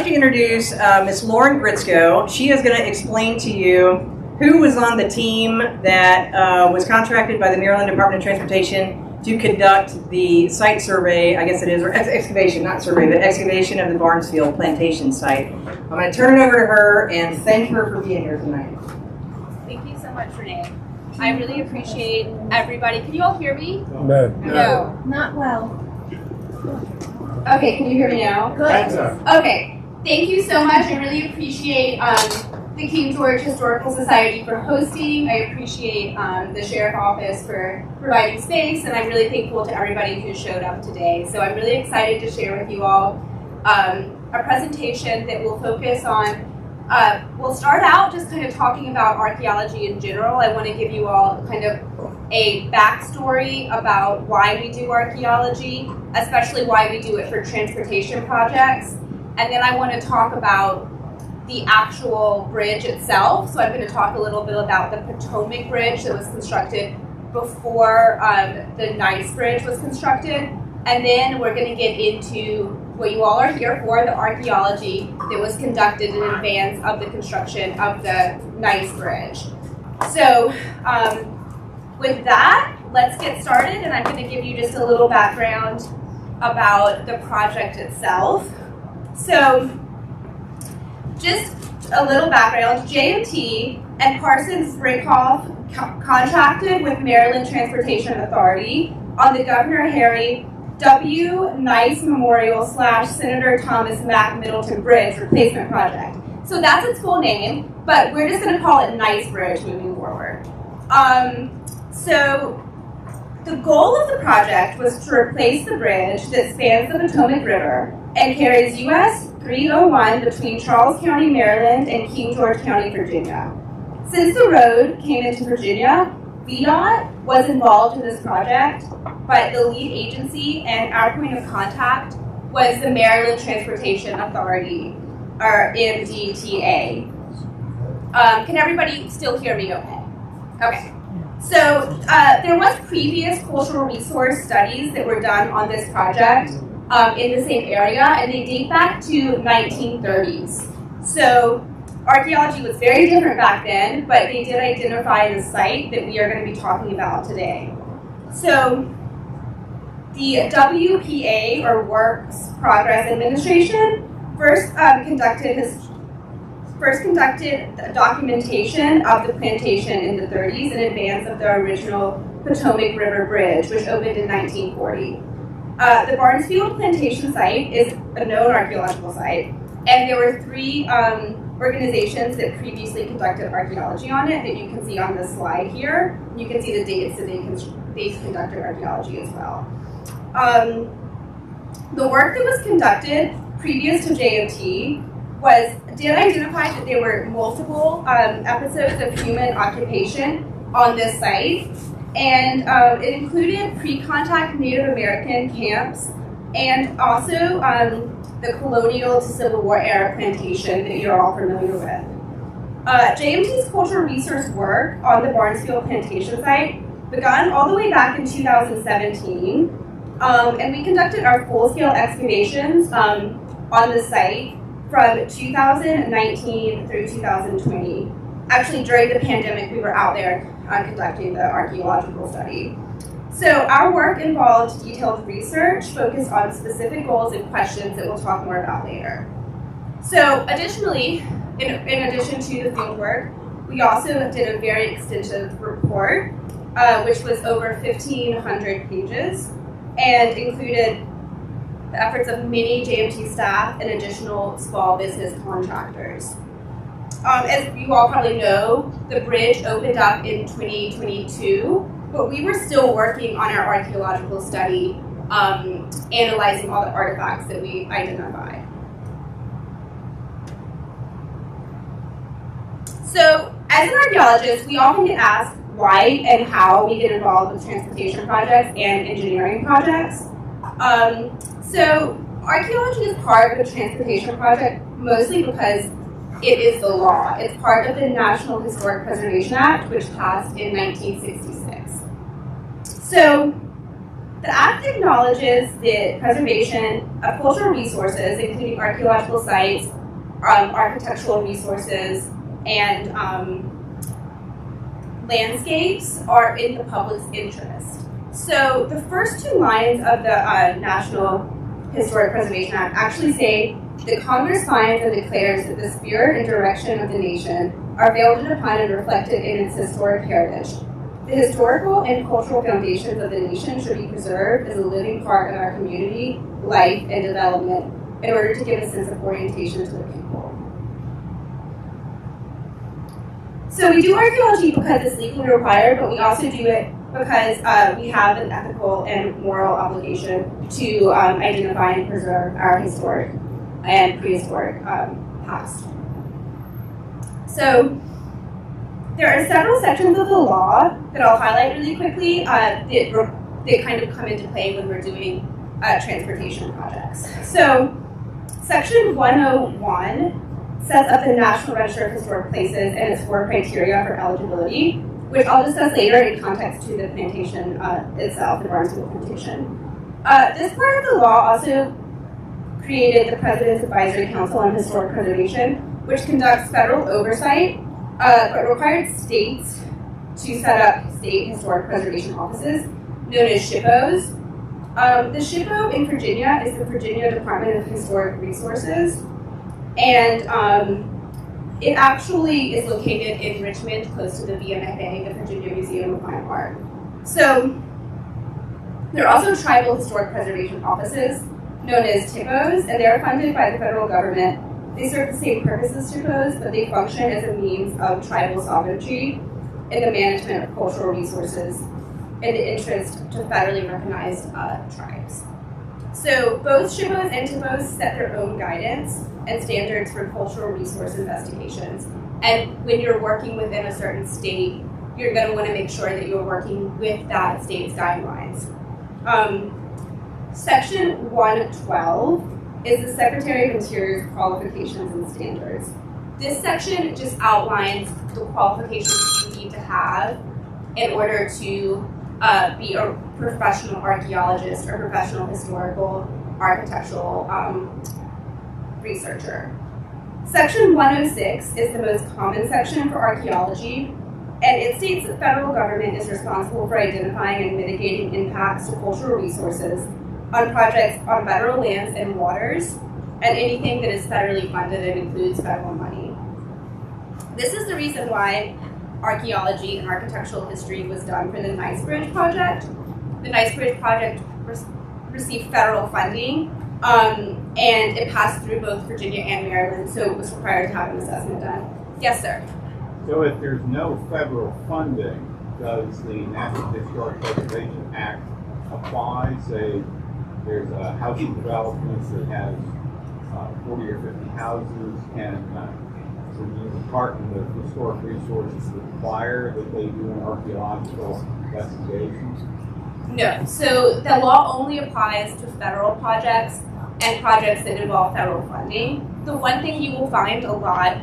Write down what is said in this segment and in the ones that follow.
like to introduce Ms. Lauren Gryctko. She is going to explain to you who was on the team that was contracted by the Maryland Department of Transportation to conduct the site survey, I guess it is, or excavation, not survey, but excavation of the Barnesfield Plantation site. I'm going to turn it over to her and thank her for being here tonight. Thank you so much, Renee. I really appreciate everybody. Can you all hear me? No. Not well. Okay, can you hear me now? Good. Okay, thank you so much. I really appreciate the King George Historical Society for hosting. I appreciate the Sheriff Office for providing space, and I'm really thankful to everybody who showed up today. So I'm really excited to share with you all a presentation that will focus on, we'll start out just kind of talking about archaeology in general. I want to give you all kind of a backstory about why we do archaeology, especially why we do it for transportation projects. And then I want to talk about the actual bridge itself. So I'm going to talk a little bit about the Potomac Bridge that was constructed before the Nice Bridge was constructed. And then we're going to get into what you all are here for, the archaeology that was conducted in advance of the construction of the Nice Bridge. So with that, let's get started, and I'm going to give you just a little background about the project itself. So just a little background, JMT and Parsons Brinkhoff contracted with Maryland Transportation Authority on the Governor Harry W. Nice Memorial / Senator Thomas Mack Middleton Bridge replacement project. So that's its full name, but we're just going to call it Nice Bridge moving forward. So the goal of the project was to replace the bridge that spans the Potomac River and carries US 301 between Charles County, Maryland and King George County, Virginia. Since the road came into Virginia, VDOT was involved in this project, but the lead agency and our point of contact was the Maryland Transportation Authority, or MDTA. Can everybody still hear me okay? Okay. So there was previous cultural resource studies that were done on this project in the same area, and they date back to 1930s. So archaeology was very different back then, but they did identify the site that we are going to be talking about today. So the WPA, or Works Progress Administration, first conducted documentation of the plantation in the 30s in advance of the original Potomac River Bridge, which opened in 1940. The Barnesfield Plantation site is a known archaeological site, and there were three organizations that previously conducted archaeology on it that you can see on this slide here. You can see the dates that they conducted archaeology as well. The work that was conducted previous to JMT did identify that there were multiple episodes of human occupation on this site, and it included pre-contact Native American camps and also the colonial to Civil War era plantation that you're all familiar with. JMT's cultural resource work on the Barnesfield Plantation site began all the way back in 2017, and we conducted our full-scale excavations on the site from 2019 through 2020. Actually, during the pandemic, we were out there conducting the archaeological study. So our work involved detailed research focused on specific goals and questions that we'll talk more about later. So additionally, in addition to the field work, we also did a very extensive report, which was over 1,500 pages and included the efforts of many JMT staff and additional small business contractors. As you all probably know, the bridge opened up in 2022, but we were still working on our archaeological study, analyzing all the artifacts that we identified. So, as an archaeologist, we often get asked why and how we get involved with transportation projects and engineering projects. So archaeology is part of a transportation project mostly because it is the law. It's part of the National Historic Preservation Act, which passed in 1966. So The Act acknowledges the preservation of cultural resources, including archaeological sites, architectural resources, and landscapes are in the public's interest. So the first two lines of the National Historic Preservation Act actually say that Congress finds and declares that the spirit and direction of the nation are founded upon and reflected in its historic heritage. The historical and cultural foundations of the nation should be preserved as a living part of our community, life, and development in order to give a sense of orientation to the people. So we do archaeology because it's legally required, but we also do it because we have an ethical and moral obligation to identify and preserve our historic and prehistoric past. So there are several sections of the law that I'll highlight really quickly that kind of come into play when we're doing transportation projects. So Section 101 sets up the National Register of Historic Places and its 4 criteria for eligibility, which I'll discuss later in context to the plantation itself, the Barnesfield Plantation. This part of the law also created the President's Advisory Council on Historic Preservation, which conducts federal oversight, but required states to set up state historic preservation offices, known as SHPOs. The SHPO in Virginia is the Virginia Department of Historic Resources, and it actually is located in Richmond, close to the VMFA, the Virginia Museum of Fine Art. So there are also tribal historic preservation offices, known as TIPOs, and they are funded by the federal government. They serve the same purpose as SHPOs, but they function as a means of tribal sovereignty in the management of cultural resources in the interest to federally recognized tribes. So both SHPOs and TIPOs set their own guidance and standards for cultural resource investigations. And when you're working within a certain state, you're going to want to make sure that you're working with that state's guidelines. Section 112 is the Secretary of Interior's qualifications and standards. This section just outlines the qualifications you need to have in order to be a professional archaeologist or professional historical architectural researcher. Section 106 is the most common section for archaeology, and it states that the federal government is responsible for identifying and mitigating impacts to cultural resources on projects on federal lands and waters, and anything that is federally funded and includes federal money. This is the reason why archaeology and architectural history was done for the Knightsbridge project. The Knightsbridge project received federal funding, and it passed through both Virginia and Maryland, so it was required to have an assessment done. Yes, sir? So if there's no federal funding, does the National Historic Preservation Act apply? Say there's a housing development that has 40 or 50 houses, and the Department of Historic Resources require that they do an archaeological investigation? No. So the law only applies to federal projects and projects that involve federal funding. The one thing you will find a lot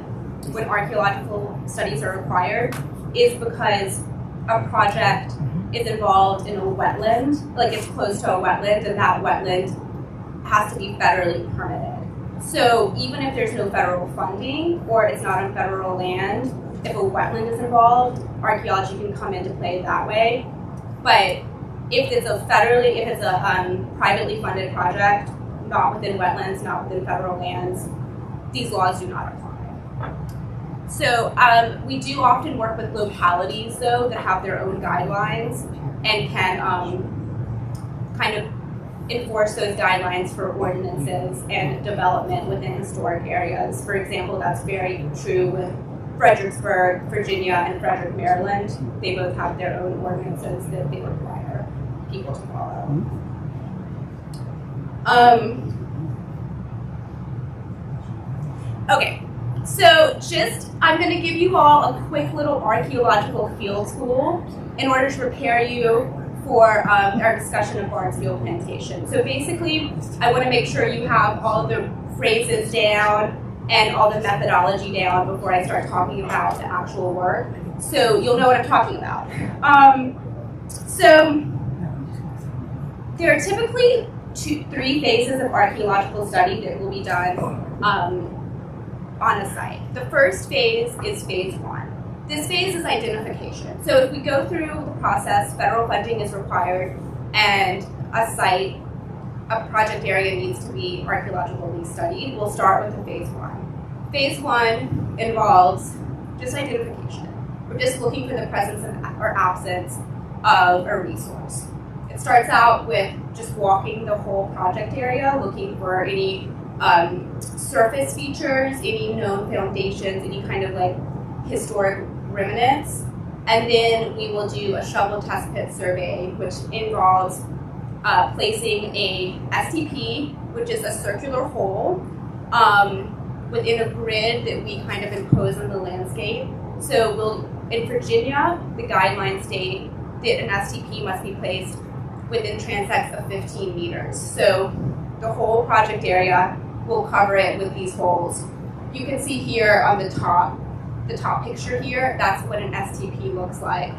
when archaeological studies are required is because a project is involved in a wetland, like it's close to a wetland, and that wetland has to be federally permitted. So even if there's no federal funding or it's not on federal land, if a wetland is involved, archaeology can come into play that way. But if it's a privately funded project, not within wetlands, not within federal lands, these laws do not apply. So we do often work with localities, though, that have their own guidelines and can kind of enforce those guidelines for ordinances and development within historic areas. For example, that's very true with Fredericksburg, Virginia, and Frederick, Maryland. They both have their own ordinances that they require people to follow. Okay, so I'm going to give you all a quick little archaeological field school in order to prepare you for our discussion of Barnesfield Plantation. So basically, I want to make sure you have all the phrases down and all the methodology down before I start talking about the actual work, so you'll know what I'm talking about. So There are typically 3 phases of archaeological study that will be done on a site. The first phase is phase 1. This phase is identification. So if we go through the process, federal funding is required, and a site, a project area needs to be archaeologically studied. We'll start with the phase 1. Phase 1 involves just identification. We're just looking for the presence or absence of a resource. It starts out with just walking the whole project area, looking for any surface features, any known foundations, any kind of like historic remnants. And then we will do a shovel test pit survey, which involves placing a STP, which is a circular hole, within a grid that we kind of impose on the landscape. So in Virginia, the guidelines state that an STP must be placed within transects of 15 meters. So the whole project area will cover it with these holes. You can see here on the top picture here, that's what an STP looks like.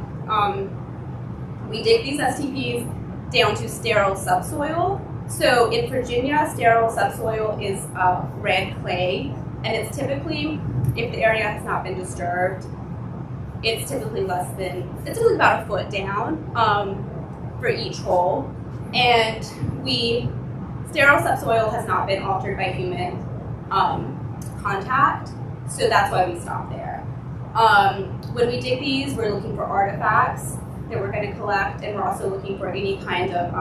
We dig these STPs down to sterile subsoil. So in Virginia, sterile subsoil is red clay, and it's typically, if the area has not been disturbed, it's typically about a foot down for each hole. And sterile subsoil has not been altered by human contact, so that's why we stop there. When we dig these, we're looking for artifacts that we're going to collect, and we're also looking for any kind of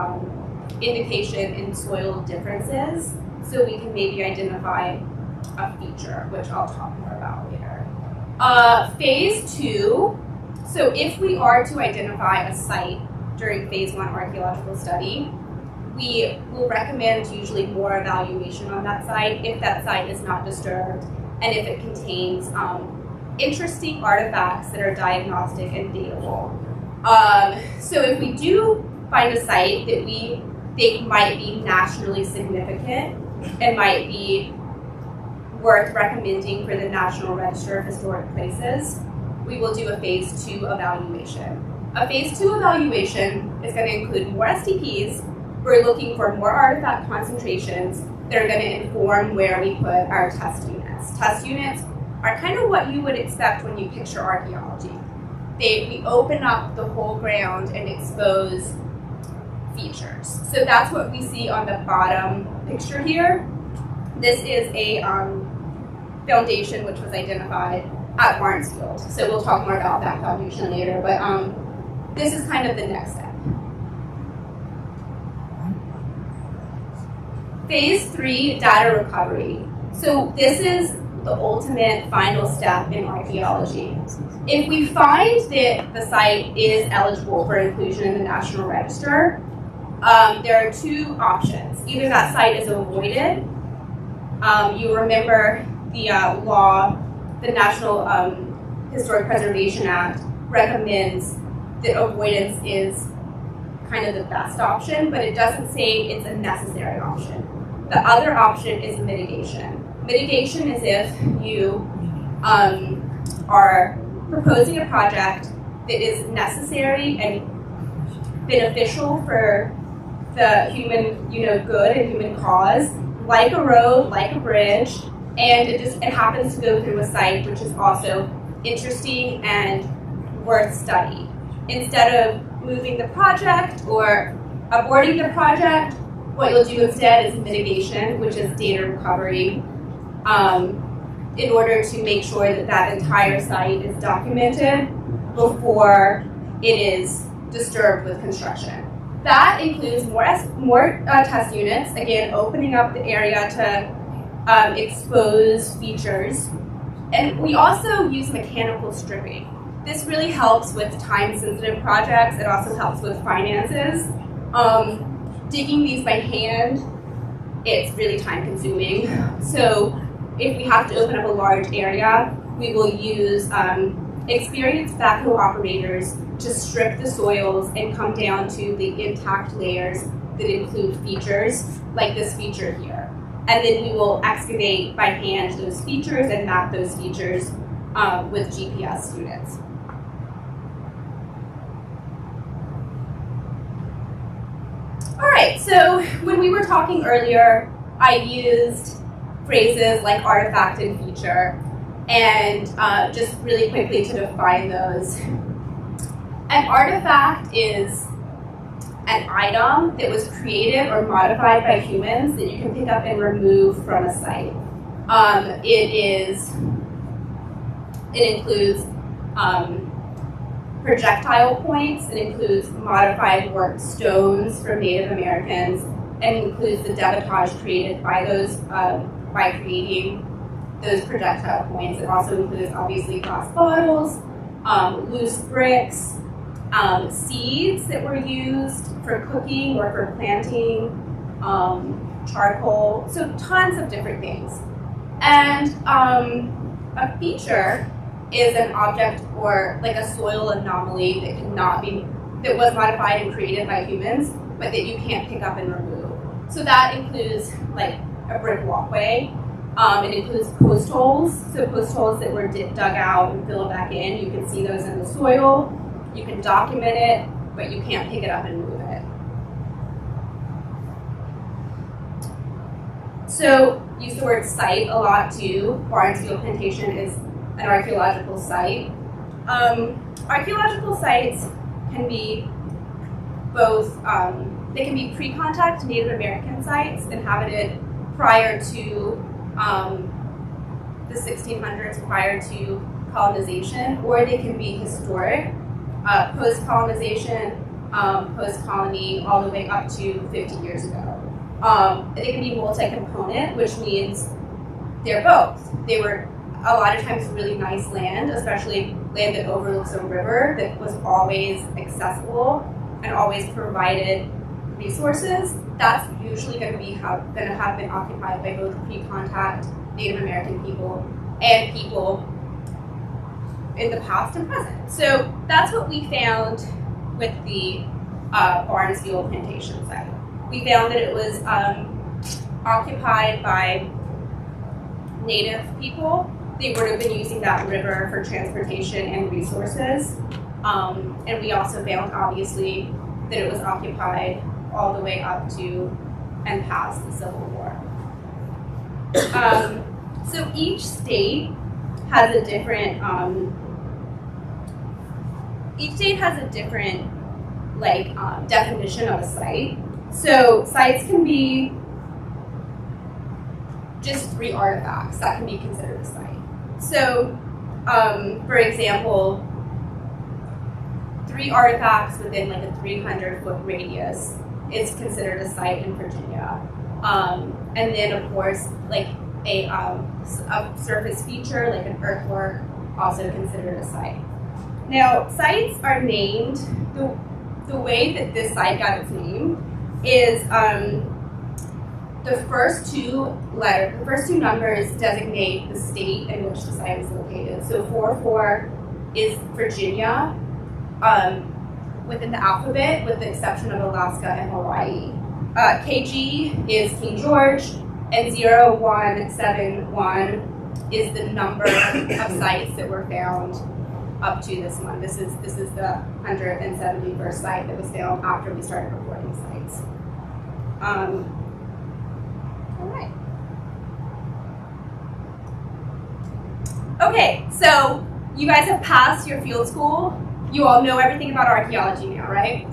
indication in soil differences, so we can maybe identify a feature, which I'll talk more about later. Phase 2, so if we are to identify a site during phase 1 archaeological study, we will recommend usually more evaluation on that site if that site is not disturbed and if it contains interesting artifacts that are diagnostic and datable. So if we do find a site that we think might be nationally significant and might be worth recommending for the National Register of Historic Places, we will do a phase 2 evaluation. A phase 2 evaluation is going to include more STPs. We're looking for more artifact concentrations that are going to inform where we put our test units. Test units are kind of what you would expect when you picture archaeology. We open up the whole ground and expose features. So that's what we see on the bottom picture here. This is a foundation which was identified at Barnesfield. So we'll talk more about that foundation later, but this is kind of the next step. Phase 3, data recovery. So this is the ultimate final step in archaeology. If we find that the site is eligible for inclusion in the National Register, there are 2 options. Either that site is avoided. You remember the law, the National Historic Preservation Act recommends that avoidance is kind of the best option, but it doesn't say it's a necessary option. The other option is mitigation. Mitigation is if you are proposing a project that is necessary and beneficial for the human, good and human cause, like a road, like a bridge, and it happens to go through a site which is also interesting and worth study. Instead of moving the project or aborting the project, what you'll do instead is mitigation, which is data recovery, in order to make sure that that entire site is documented before it is disturbed with construction. That includes more test units, again, opening up the area to expose features. And we also use mechanical stripping. This really helps with time-sensitive projects. It also helps with finances. Digging these by hand, it's really time-consuming. So if we have to open up a large area, we will use experienced backhoe operators to strip the soils and come down to the intact layers that include features, like this feature here. And then we will excavate by hand those features and map those features with GPS units. All right, So when we were talking earlier, I used phrases like artifact and feature, and just really quickly to define those. An artifact is an item that was created or modified by humans that you can pick up and remove from a site. It includes projectile points, it includes modified worked stones from Native Americans, and it includes the debitage created by those by creating those projectile points. It also includes obviously glass bottles, loose bricks, seeds that were used for cooking or for planting, charcoal, so tons of different things. And a feature is an object or like a soil anomaly that was modified and created by humans, but that you can't pick up and remove. So that includes like a brick walkway. It includes post holes, so post holes that were dug out and filled back in. You can see those in the soil. You can document it, but you can't pick it up and move it. So use the word site a lot too. Barnesfield Plantation is an archaeological site. Archaeological sites can be both, they can be pre-contact Native American sites inhabited prior to the 1600s, prior to colonization, or they can be historic, post-colonization, post-colony, all the way up to 50 years ago. They can be multi-component, which means they're both. They were a lot of times really nice land, especially land that overlooks a river that was always accessible and always provided resources. That's usually going to have been occupied by both pre-contact Native American people and people in the past and present. So that's what we found with the Barnesfield Plantation site. We found that it was occupied by Native people. They would have been using that river for transportation and resources. And we also found, obviously, that it was occupied all the way up to and past the Civil War. So each state has a different, definition of a site. So sites can be just 3 artifacts that can be considered a site. So, for example, 3 artifacts within like a 300-foot radius is considered a site in Virginia. And then, of course, like a surface feature, like an earthwork, also considered a site. Now, sites are named, the way that this site got its name is the first two numbers designate the state in which the site is located. So 44 is Virginia within the alphabet, with the exception of Alaska and Hawaii. KG is King George, and 0171 is the number of sites that were found up to this one. This is the 171st site that was found after we started reporting sites. All right. Okay, so you guys have passed your field school. You all know everything about archaeology now, right?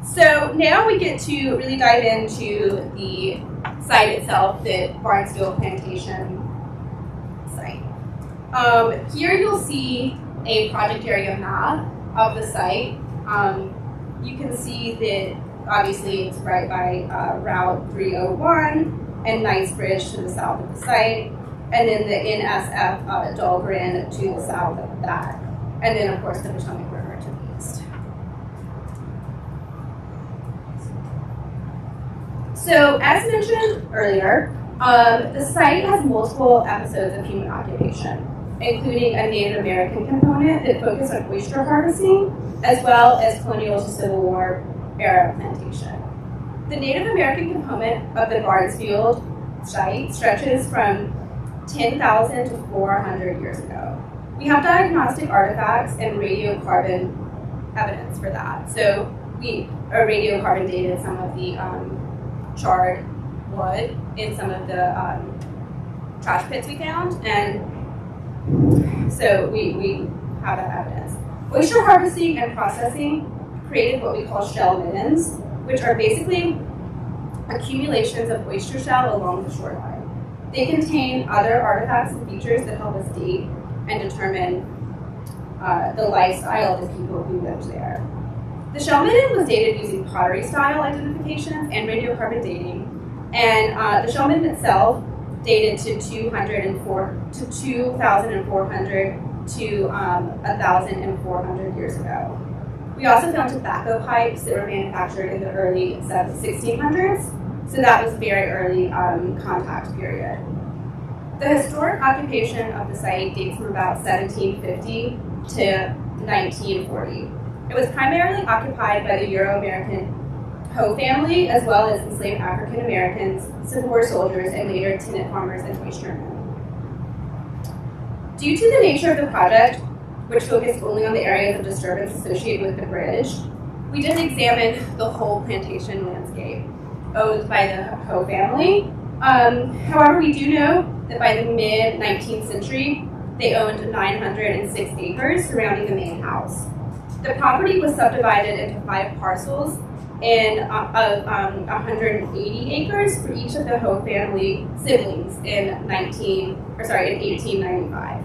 So now we get to really dive into the site itself, the Barnesfield Plantation site. Here you'll see a project area map of the site. You can see that obviously it's right by Route 301 and Knightsbridge to the south of the site, and then the NSF Dahlgren to the south of that, and then of course the Potomac River to the east. So as mentioned earlier, the site has multiple episodes of human occupation, including a Native American component that focused on oyster harvesting, as well as colonial to Civil War era plantation. The Native American component of the Barnesfield site stretches from 10,000 to 400 years ago. We have diagnostic artifacts and radiocarbon evidence for that. So we radiocarbon dated some of the charred wood in some of the trash pits we found, and so we have that evidence. Oyster harvesting and processing created what we call shell middens, which are basically accumulations of oyster shell along the shoreline. They contain other artifacts and features that help us date and determine the lifestyle of the people who lived there. The shell midden was dated using pottery style identifications and radiocarbon dating, and the shell midden itself dated to 2,400 to 1,400 years ago. We also found tobacco pipes that were manufactured in the early 1600s, so that was very early contact period. The historic occupation of the site dates from about 1750 to 1940. It was primarily occupied by the Euro-American Ho family, as well as enslaved African Americans, Civil War soldiers, and later tenant farmers and oystermen. Due to the nature of the project, which focused only on the areas of disturbance associated with the bridge, we didn't examine the whole plantation landscape owned by the Ho family. However, we do know that by the mid-19th century, they owned 906 acres surrounding the main house. The property was subdivided into 5 parcels of 180 acres for each of the Ho family siblings in 1895.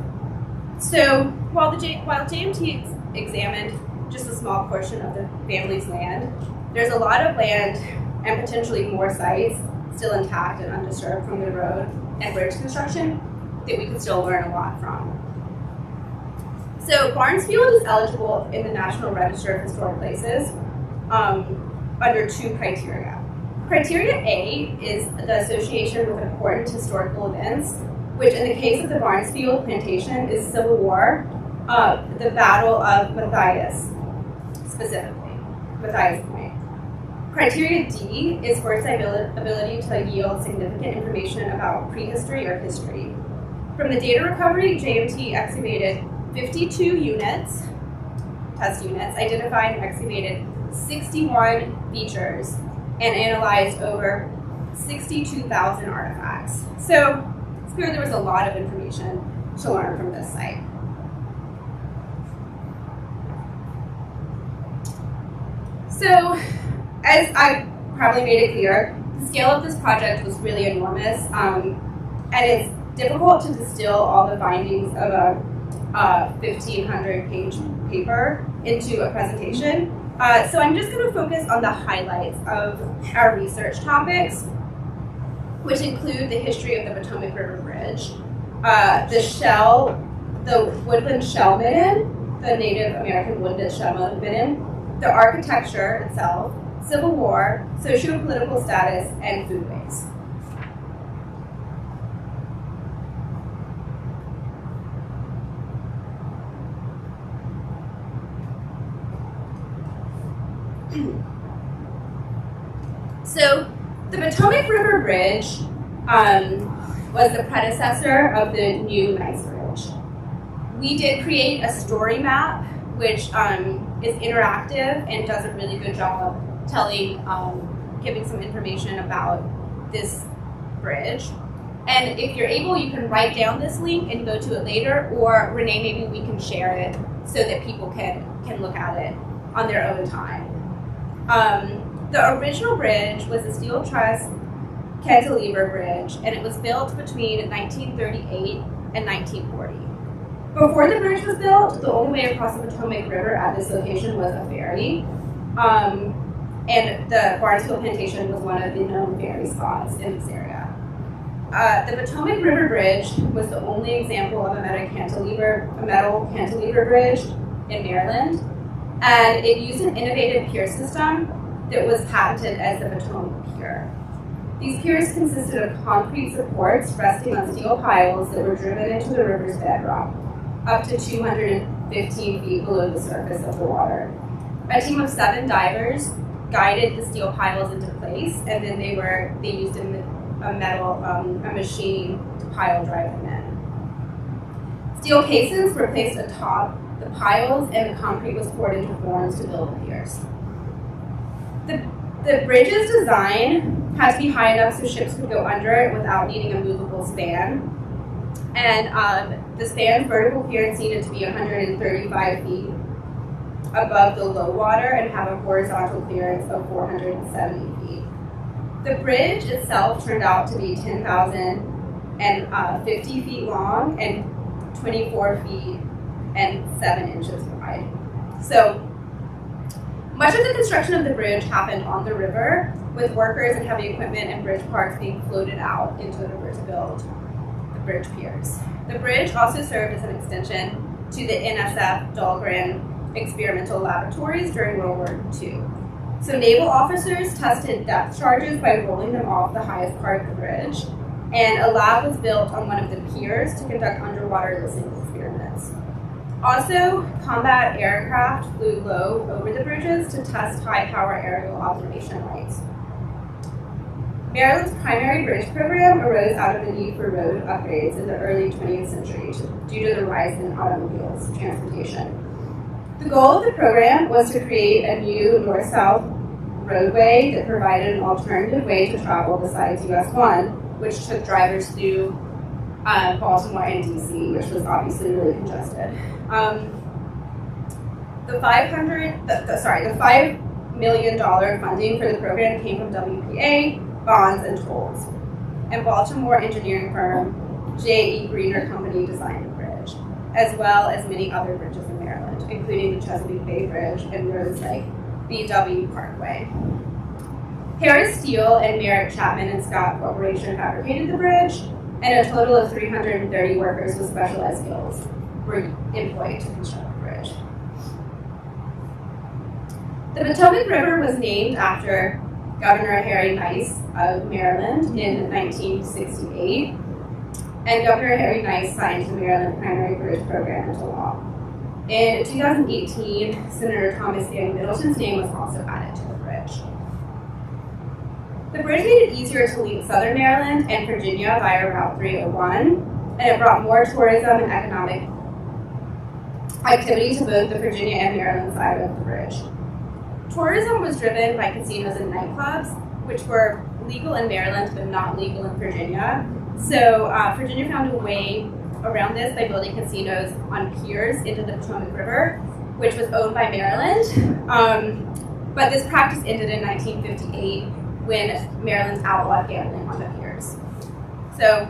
So while JMT examined just a small portion of the family's land, there's a lot of land and potentially more sites still intact and undisturbed from the road and bridge construction that we could still learn a lot from. So Barnesfield is eligible in the National Register of Historic Places under 2 criteria. Criteria A is the association with important historical events, which in the case of the Barnesfield Plantation is Civil War, the Battle of Matthias, specifically, Matthias Point. Criteria D is for its ability to yield significant information about prehistory or history. From the data recovery, JMT excavated 52 units, test units, identified and excavated 61 features, and analyzed over 62,000 artifacts. So it's clear there was a lot of information to learn from this site. So, as I probably made it clear, the scale of this project was really enormous, and it's difficult to distill all the findings of a 1,500-page paper into a presentation. So I'm just going to focus on the highlights of our research topics, which include the history of the Potomac River Bridge, the woodland shell midden, the Native American woodland shell midden, the architecture itself, Civil War, socio-political status, and foodways. So the Potomac River Bridge was the predecessor of the new Nice Bridge. We did create a story map, which is interactive and does a really good job telling, giving some information about this bridge. And if you're able, you can write down this link and go to it later, or Renee, maybe we can share it so that people can look at it on their own time. The original bridge was a steel truss cantilever bridge, and it was built between 1938 and 1940. Before the bridge was built, the only way across the Potomac River at this location was a ferry, and the Barnesfield Plantation was one of the known ferry spots in this area. The Potomac River Bridge was the only example of a metal cantilever bridge in Maryland, and it used an innovative pier system that was patented as the Potomac Pier. These piers consisted of concrete supports resting on steel piles that were driven into the river's bedrock, up to 215 feet below the surface of the water. A team of 7 divers guided the steel piles into place, and then they used a machine to pile drive them in. Steel cases were placed atop the piles, and the concrete was poured into forms to build the piers. The bridge's design had to be high enough so ships could go under it without needing a movable span. And the span's vertical clearance needed to be 135 feet above the low water and have a horizontal clearance of 470 feet. The bridge itself turned out to be 10,050 feet long and 24 feet and 7 inches wide. So much of the construction of the bridge happened on the river, with workers and heavy equipment and bridge parts being floated out into the river to build the bridge piers. The bridge also served as an extension to the NSF Dahlgren experimental laboratories during World War II. So naval officers tested depth charges by rolling them off the highest part of the bridge, and a lab was built on one of the piers to conduct underwater listening experiments. Also, combat aircraft flew low over the bridges to test high-power aerial observation lights. Maryland's primary bridge program arose out of the need for road upgrades in the early 20th century due to the rise in automobiles transportation. The goal of the program was to create a new north-south roadway that provided an alternative way to travel besides US 1, which took drivers through Baltimore and DC, which was obviously really congested. The $5 million funding for the program came from WPA, bonds, and tolls. And Baltimore engineering firm J.E. Greener Company designed the bridge, as well as many other bridges in Maryland, including the Chesapeake Bay Bridge and roads like BW Parkway. Harris Steel and Merritt Chapman and Scott Corporation fabricated the bridge, and a total of 330 workers with specialized skills were employed to construct the bridge. The Potomac River was named after Governor Harry Nice of Maryland in 1968, and Governor Harry Nice signed the Maryland Primary Bridge Program into law. In 2018, Senator Thomas Van Middleton's name was also added to the bridge. The bridge made it easier to link southern Maryland and Virginia via Route 301, and it brought more tourism and economic activity to both the Virginia and Maryland side of the bridge. Tourism was driven by casinos and nightclubs, which were legal in Maryland but not legal in Virginia. So Virginia found a way around this by building casinos on piers into the Potomac River, which was owned by Maryland. But this practice ended in 1958 when Maryland outlawed gambling on the piers. So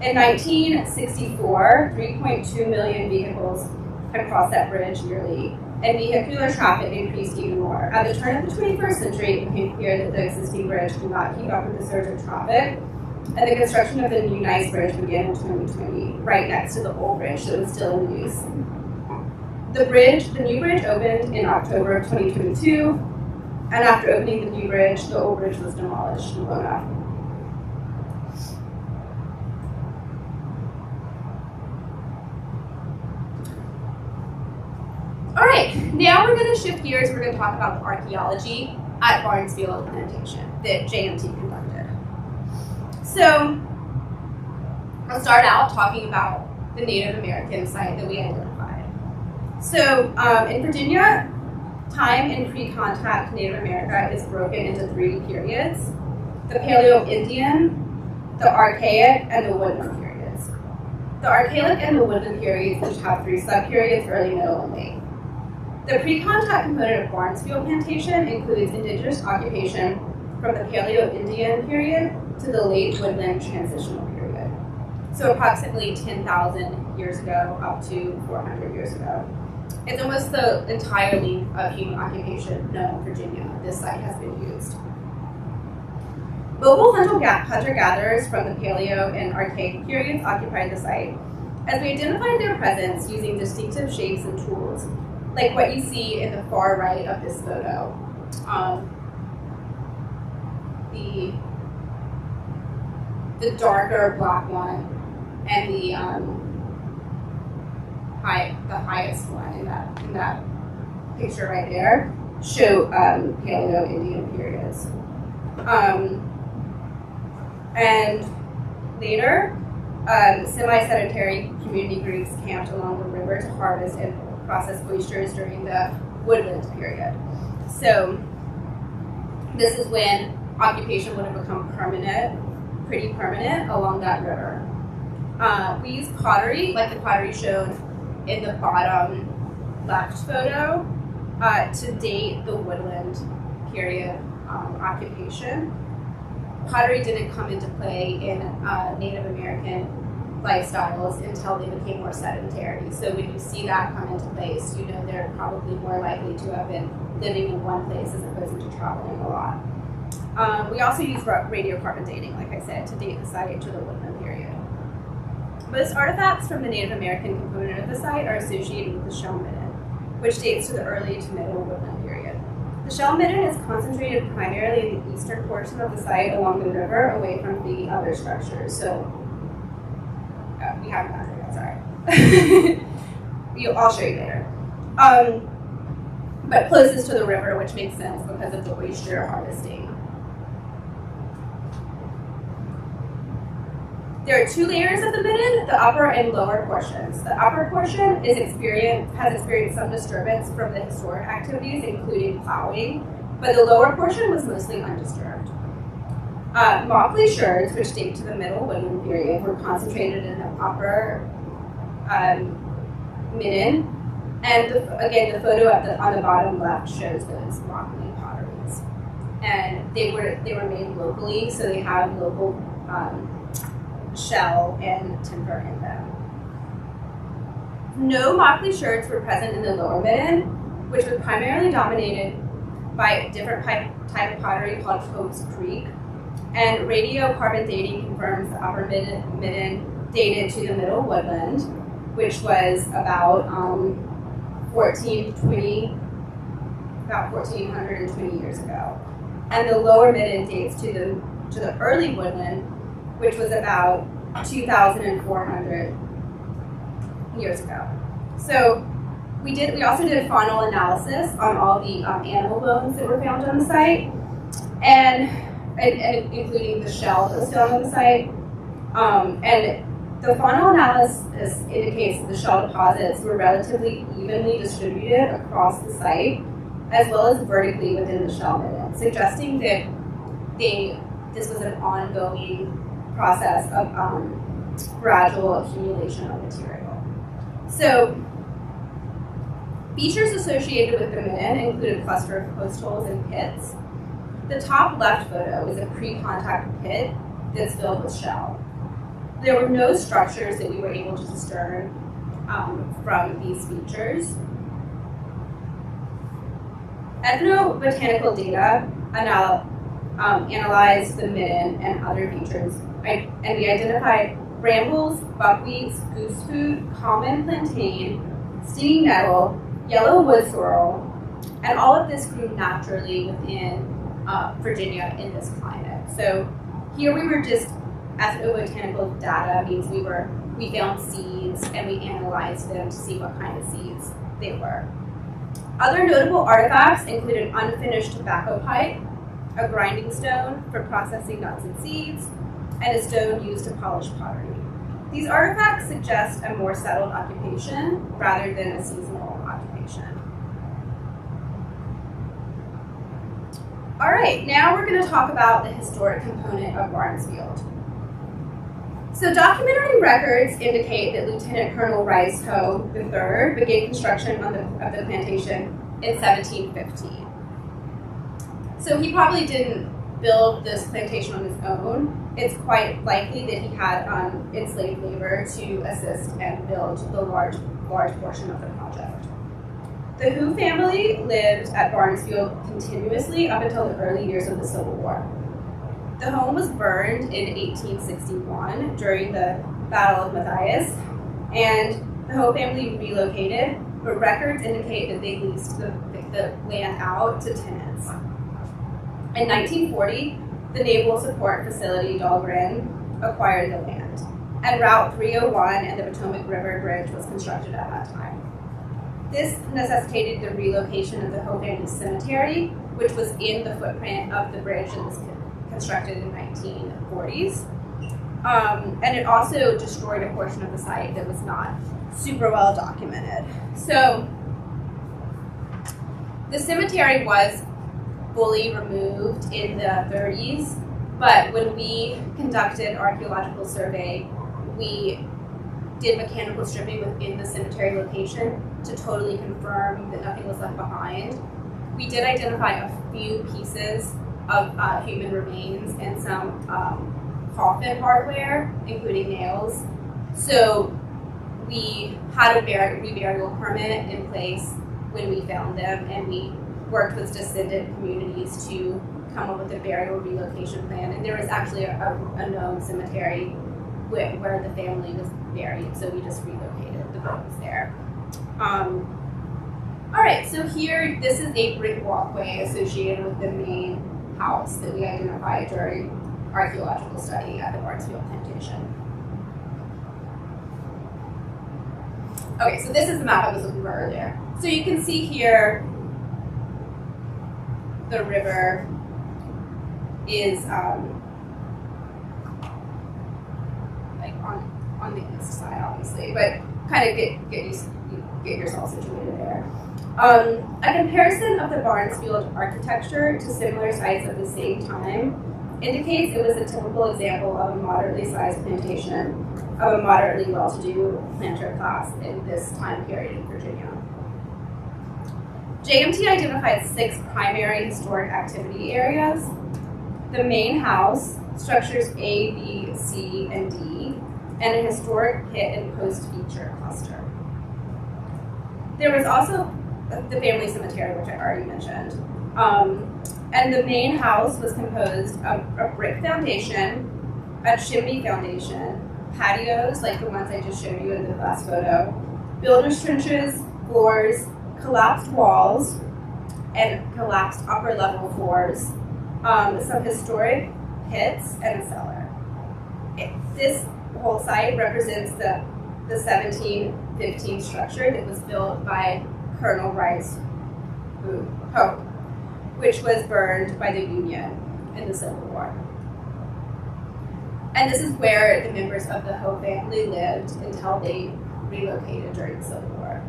in 1964, 3.2 million vehicles had crossed that bridge yearly, and vehicular traffic increased even more. At the turn of the 21st century, it became clear that the existing bridge could not keep up with the surge of traffic, and the construction of the new Nice Bridge began in 2020, right next to the old bridge that was still in use. The new bridge opened in October of 2022, and after opening the new bridge, the old bridge was demolished and blown up. All right, now we're going to shift gears. We're going to talk about the archaeology at Barnesfield Plantation that JMT conducted. So I'll start out talking about the Native American site that we identified. So in Virginia, time in pre-contact Native America is broken into 3 periods: the Paleo-Indian, the Archaic, and the Woodland periods. The Archaic and the Woodland periods each have 3 subperiods: early, middle, and late. The pre-contact component of Barnesfield Plantation includes indigenous occupation from the Paleo-Indian period to the late Woodland transitional period. So approximately 10,000 years ago up to 400 years ago. It's almost the entire length of human occupation known in Virginia. This site has been used. Mobile hunter-gatherers from the Paleo and Archaic periods occupied the site, as we identified their presence using distinctive shapes and tools, like what you see in the far right of this photo. The darker black one and the highest one in that picture right there show Paleo-Indian periods. And later, semi-sedentary community groups camped along the river to harvest and process oysters during the Woodland period. So This is when occupation would have become pretty permanent along that river. We use pottery, like the pottery shown in the bottom left photo, to date the woodland period occupation. Pottery didn't come into play in Native American lifestyles until they became more sedentary. So when you see that come into place, you know they're probably more likely to have been living in one place as opposed to traveling a lot. We also use radiocarbon dating, like I said, to date the site to the woodland period. Most artifacts from the Native American component of the site are associated with the shell midden, which dates to the early to middle woodland period. The shell midden is concentrated primarily in the eastern portion of the site along the river, away from the other structures. So we haven't got there yet, sorry. I'll show you later. But closest to the river, which makes sense because of the oyster harvesting. There are two layers of the midden, the upper and lower portions. The upper portion has experienced some disturbance from the historic activities, including plowing, but the lower portion was mostly undisturbed. Mockley sherds, which date to the middle woodland period, were concentrated in the upper midden, and again, the photo on the bottom left shows those Mockley potteries, and they were made locally, so they have local shell and timber in them. No Mockley sherds were present in the lower midden, which was primarily dominated by a different type of pottery called Coates Creek, and radiocarbon dating confirms the upper midden dated to the middle woodland, which was about 1420 years ago, and the lower midden dates to the early woodland, which was about 2,400 years ago. So we also did a faunal analysis on all the animal bones that were found on the site, and including the shell that was found on the site. And the faunal analysis indicates that the shell deposits were relatively evenly distributed across the site, as well as vertically within the shell midden, suggesting that this was an ongoing process of gradual accumulation of material. So, features associated with the midden include a cluster of post holes and pits. The top left photo is a pre-contact pit that's filled with shell. There were no structures that we were able to discern from these features. Ethnobotanical data analyzed the midden and other features, and we identified brambles, buckwheats, goose food, common plantain, stinging nettle, yellow wood sorrel, and all of this grew naturally within Virginia in this climate. So here we were just, ethnobotanical data means we found seeds and we analyzed them to see what kind of seeds they were. Other notable artifacts include an unfinished tobacco pipe, a grinding stone for processing nuts and seeds, and a stone used to polish pottery. These artifacts suggest a more settled occupation rather than a seasonal occupation. All right, now we're going to talk about the historic component of Barnesfield. So documentary records indicate that Lieutenant Colonel Rice Hoe III began construction of the plantation in 1715. So he probably didn't build this plantation on his own. It's quite likely that he had enslaved labor to assist and build the large portion of the project. The Hoe family lived at Barnesfield continuously up until the early years of the Civil War. The home was burned in 1861 during the Battle of Matthias, and the Hoe family relocated, but records indicate that they leased the land out to tenants. In 1940, the Naval Support Facility Dahlgren acquired the land, and Route 301 and the Potomac River Bridge was constructed at that time. This necessitated the relocation of the Hoe family cemetery, which was in the footprint of the bridge that was constructed in the 1940s. And it also destroyed a portion of the site that was not super well documented. So the cemetery was fully removed in the 30s, but when we conducted archaeological survey, we did mechanical stripping within the cemetery location to totally confirm that nothing was left behind. We did identify a few pieces of human remains and some coffin hardware, including nails. So we had a reburial permit in place when we found them, and we worked with descendant communities to come up with a burial relocation plan. And there was actually a known cemetery where the family was buried, so we just relocated the bones there. All right, so here, this is a brick walkway associated with the main house that we identified during archaeological study at the Barnesfield Plantation. Okay, so this is the map I was looking for earlier. So you can see here, the river is like on the east side, obviously, but kind of get yourself situated there. A comparison of the Barnesfield architecture to similar sites of the same time indicates it was a typical example of a moderately sized plantation of a moderately well-to-do planter class in this time period in Virginia. JMT identified 6 primary historic activity areas: the main house, structures A, B, C, and D, and a historic pit and post feature cluster. There was also the family cemetery, which I already mentioned. And the main house was composed of a brick foundation, a chimney foundation, patios like the ones I just showed you in the last photo, builder's trenches, floors, collapsed walls, and collapsed upper level floors, some historic pits, and a cellar. This whole site represents the 1715 structure that was built by Colonel Rice Hope, which was burned by the Union in the Civil War. And this is where the members of the Hope family lived until they relocated during the Civil War.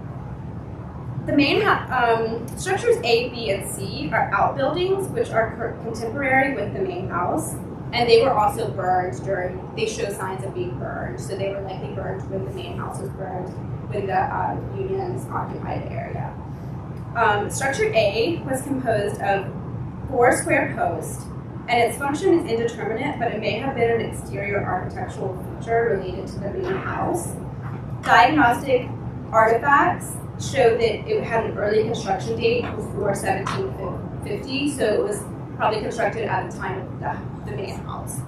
The main structures A, B, and C are outbuildings, which are contemporary with the main house, and they were also burned they show signs of being burned, so they were likely burned when the main house was burned when the Unions occupied the area. Structure A was composed of 4 square posts, and its function is indeterminate, but it may have been an exterior architectural feature related to the main house. Diagnostic artifacts show that it had an early construction date before 1750, so it was probably constructed at the time of the main house.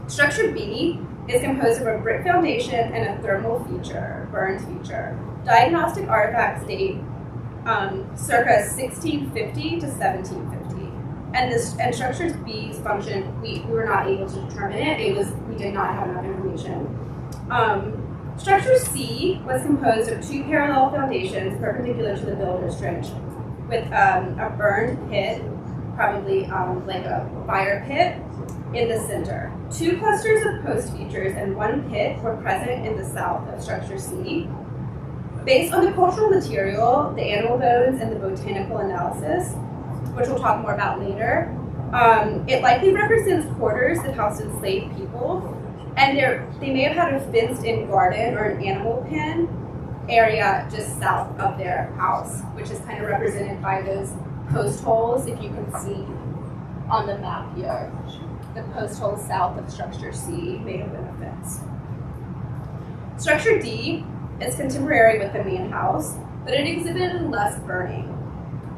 Structure B is composed of a brick foundation and a thermal feature, burned feature. Diagnostic artifacts date circa 1650 to 1750. And structure B's function, we were not able to determine it. We did not have enough information. Structure C was composed of 2 parallel foundations perpendicular to the builder's trench, with a burned pit, probably like a fire pit, in the center. 2 clusters of post features and 1 pit were present in the south of structure C. Based on the cultural material, the animal bones, and the botanical analysis, which we'll talk more about later, it likely represents quarters that housed enslaved people, and they may have had a fenced-in garden or an animal pen area just south of their house, which is kind of represented by those post holes, if you can see on the map here. The post holes south of structure C made of a fence. Structure D is contemporary with the main house, but it exhibited less burning.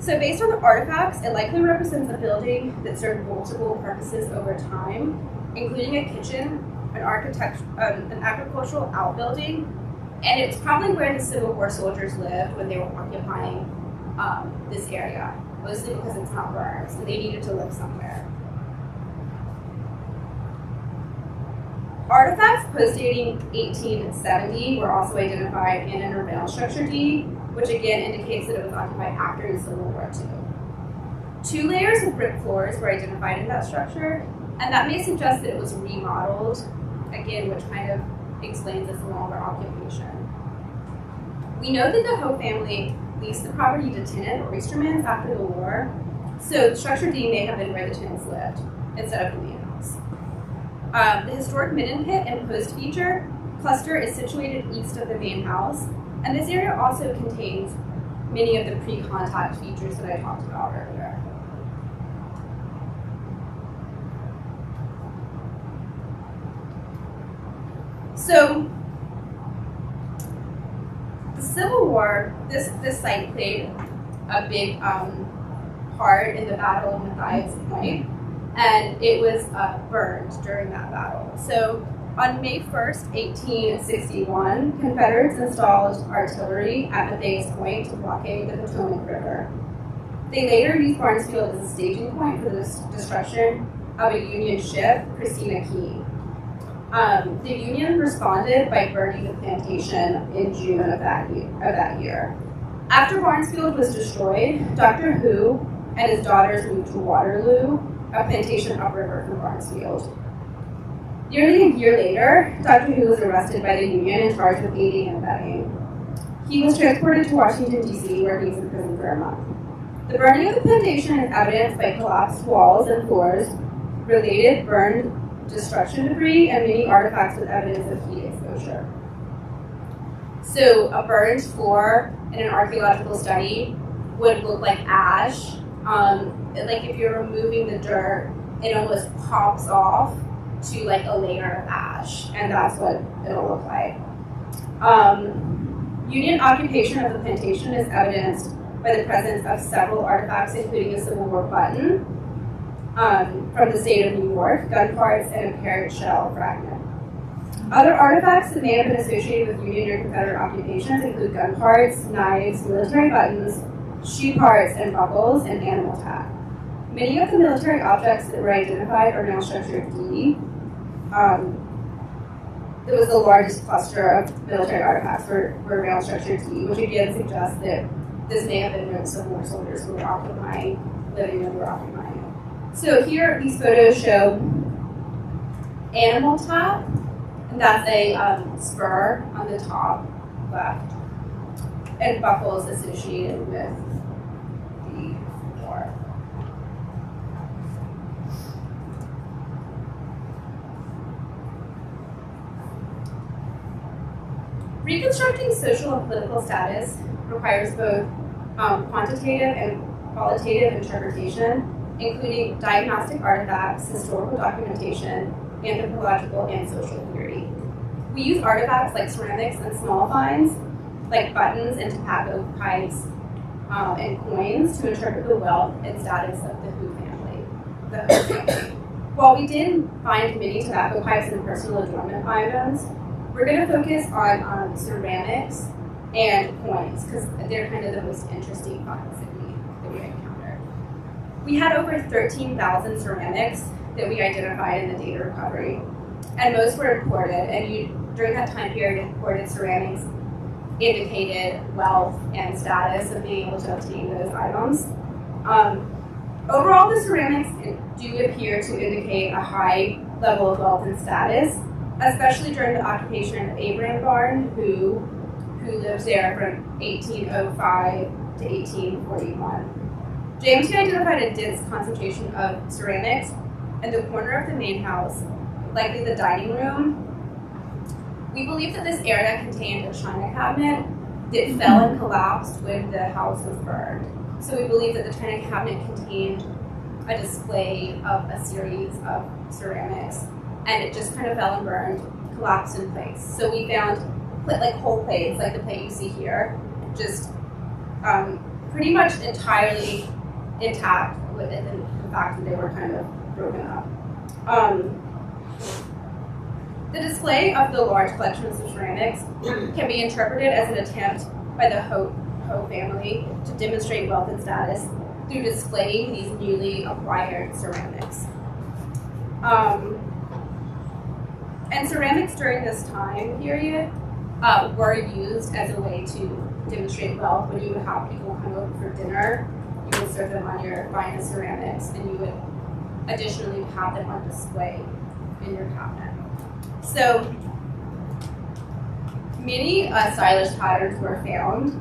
So based on the artifacts, it likely represents a building that served multiple purposes over time, including a kitchen, an agricultural outbuilding, and it's probably where the Civil War soldiers lived when they were occupying this area, mostly because it's not burned, so they needed to live somewhere. Artifacts post-dating 1870 were also identified in and around structure D, which again indicates that it was occupied after the Civil War II. 2 layers of brick floors were identified in that structure, and that may suggest that it was remodeled, again, which kind of explains its longer occupation. We know that the Hope family leased the property to tenant oystermans after the war, so Structure D may have been where the tenants lived instead of the main house. The historic Midden Pit and Post feature cluster is situated east of the main house, and this area also contains many of the pre-contact features that I talked about earlier. So, the Civil War, this site played a big part in the Battle of Matthias Point, and it was burned during that battle. So, on May 1st, 1861, Confederates installed artillery at Matthias Point to blockade the Potomac River. They later used Barnesfield as a staging point for the destruction of a Union ship, Christina King. The Union responded by burning the plantation in June of that year. After Barnesfield was destroyed, Dr. Who and his daughters moved to Waterloo, a plantation upriver from Barnesfield. Nearly a year later, Dr. Who was arrested by the Union and charged with aiding and abetting. He was transported to Washington, D.C., where he was in prison for a month. The burning of the plantation is evidenced by collapsed walls and floors, related burned destruction debris, and many artifacts with evidence of heat exposure. So a burned floor in an archaeological study would look like ash. Like if you're removing the dirt, it almost pops off to like a layer of ash, and that's what it'll look like. Union occupation of the plantation is evidenced by the presence of several artifacts, including a Civil War button from the state of New York, gun parts, and a parrot shell fragment. Other artifacts that may have been associated with Union or Confederate occupations include gun parts, knives, military buttons, shoe parts and buckles, and animal tack. Many of the military objects that were identified are now Structure D. It was the largest cluster of military artifacts were around Structure D, which again suggests that this may have been where the Civil War soldiers who were living and were occupying it. So here, these photos show animal tack, and that's a spur on the top left, and buckles associated with the war. Reconstructing social and political status requires both quantitative and qualitative interpretation, including diagnostic artifacts, historical documentation, anthropological, and social theory. We use artifacts like ceramics and small finds, like buttons and tobacco pipes and coins, to interpret the wealth and status of the Who family. While we did find many tobacco pipes and personal adornment items, we're going to focus on ceramics and coins because they're kind of the most interesting finds that we encountered. We had over 13,000 ceramics that we identified in the data recovery, and most were imported. And during that time period, imported ceramics indicated wealth and status of being able to obtain those items. Overall, the ceramics do appear to indicate a high level of wealth and status, especially during the occupation of Abraham Barn, who lived there from 1805 to 1841. James identified a dense concentration of ceramics in the corner of the main house, likely the dining room. We believe that this area contained a china cabinet that fell and collapsed when the house was burned. So we believe that the china cabinet contained a display of a series of ceramics, and it just kind of fell and burned, collapsed in place. So we found like whole plates, like the plate you see here, just pretty much entirely intact, within the fact that they were kind of broken up. The display of the large collections of ceramics can be interpreted as an attempt by the Ho family to demonstrate wealth and status through displaying these newly acquired ceramics. And ceramics during this time period were used as a way to demonstrate wealth. When you would have people come over for dinner, you would serve them on your finest ceramics, and you would additionally have them on display in your cabinet. So many stylish patterns were found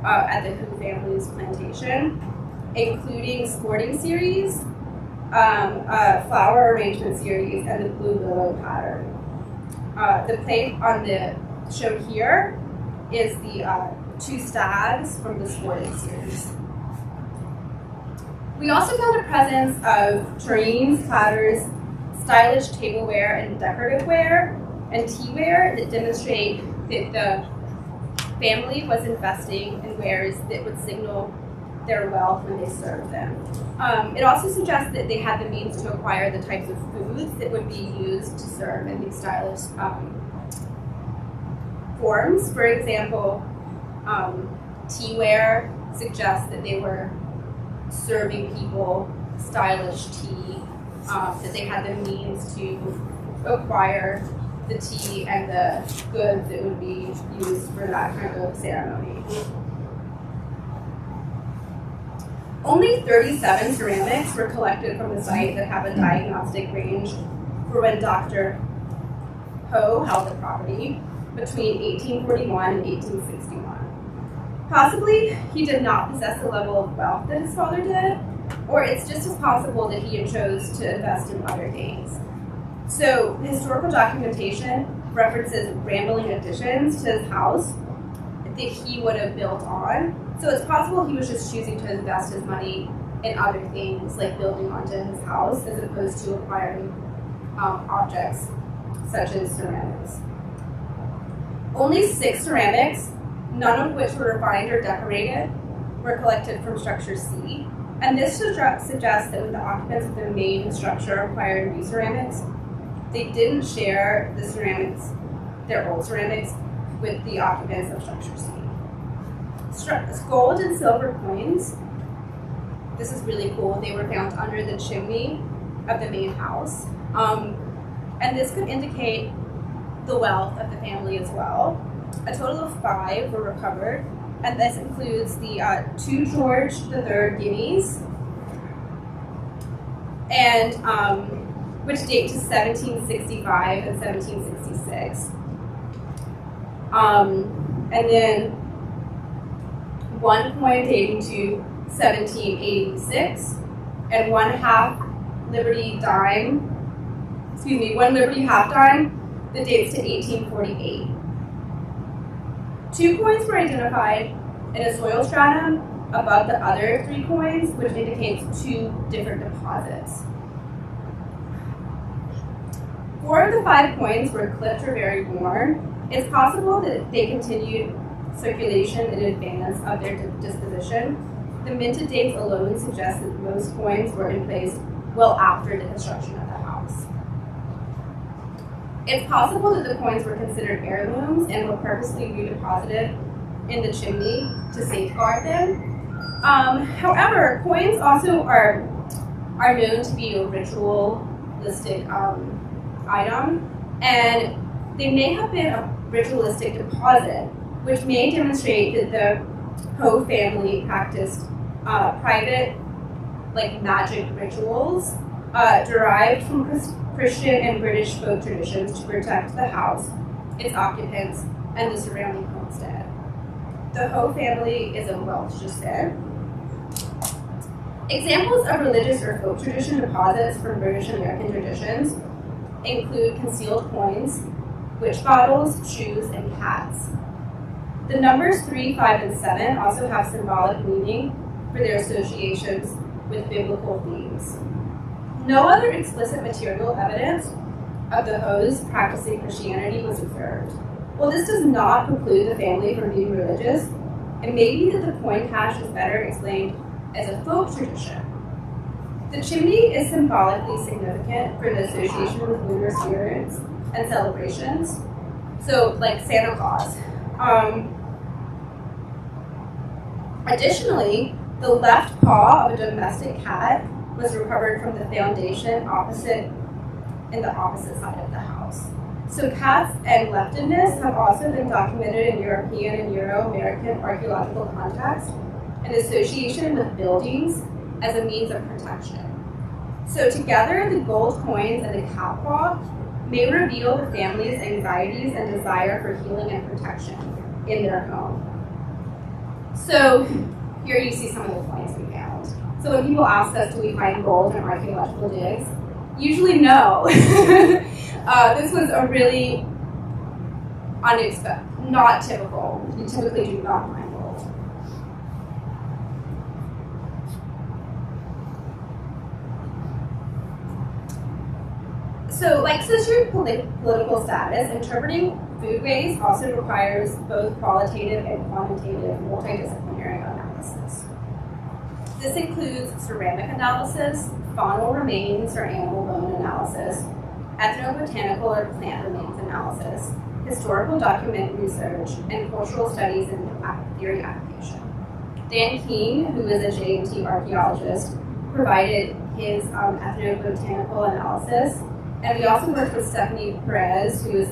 at the Who family's plantation, including sporting series, flower arrangement series, and the blue willow pattern. The plate on the show here is the two stags from the sporting series. We also found a presence of tureens, platters, stylish tableware and decorative ware, and teaware that demonstrate that the family was investing in wares that would signal their wealth when they served them. It also suggests that they had the means to acquire the types of foods that would be used to serve in these stylish forms. For example, teaware suggests that they were serving people stylish tea, that they had the means to acquire the tea and the goods that would be used for that kind of ceremony. Only 37 ceramics were collected from the site that have a diagnostic range for when Dr. Ho held the property between 1841 and 1861. Possibly, he did not possess the level of wealth that his father did, or it's just as possible that he chose to invest in other gains. So, historical documentation references rambling additions to his house that he would have built on. So it's possible he was just choosing to invest his money in other things, like building onto his house, as opposed to acquiring objects such as ceramics. Only 6 ceramics, none of which were refined or decorated, were collected from structure C. And this suggests that when the occupants of the main structure acquired new ceramics, they didn't share the ceramics, their old ceramics, with the occupants of structure C. Gold and silver coins, this is really cool, they were found under the chimney of the main house. And this could indicate the wealth of the family as well. A total of 5 were recovered, and this includes the 2 George III guineas, and which date to 1765 and 1766. And then 1 coin dating to 1786, and 1 Liberty half dime that dates to 1848. 2 coins were identified in a soil stratum above the other 3 coins, which indicates 2 different deposits. 4 of the 5 coins were clipped or very worn. It's possible that they continued circulation in advance of their disposition. The minted dates alone suggest that most coins were in place well after the construction of the house. It's possible that the coins were considered heirlooms and were purposely redeposited in the chimney to safeguard them. However, coins also are known to be a ritualistic item, and they may have been a ritualistic deposit, which may demonstrate that the Ho family practiced private, magic rituals derived from Christian and British folk traditions to protect the house, its occupants, and the surrounding homestead. The Ho family is of Welsh descent. Examples of religious or folk tradition deposits from British and American traditions include concealed coins, witch bottles, shoes, and cats. The numbers 3, 5, and 7 also have symbolic meaning for their associations with biblical themes. No other explicit material evidence of the Ho's practicing Christianity was observed. While this does not preclude the family from being religious, it may be that the coin cache is better explained as a folk tradition. The chimney is symbolically significant for the association with lunar spirits and celebrations, so like Santa Claus. Additionally, the left paw of a domestic cat was recovered from the foundation in the opposite side of the house. So cats and leftedness have also been documented in European and Euro-American archaeological context and association with buildings as a means of protection. So together, the gold coins and the cat paw may reveal the family's anxieties and desire for healing and protection in their home. So here you see some of the points we found. So when people ask us, do we find gold in archaeological digs? Usually no. This was a really unexpected, not typical. You typically do not find gold. So like socio-political status, interpreting foodways also requires both qualitative and quantitative multidisciplinary analysis. This includes ceramic analysis, faunal remains or animal bone analysis, ethnobotanical or plant remains analysis, historical document research, and cultural studies and theory application. Dan King, who is a J&T archaeologist, provided his ethnobotanical analysis. And we also worked with Stephanie Perez, who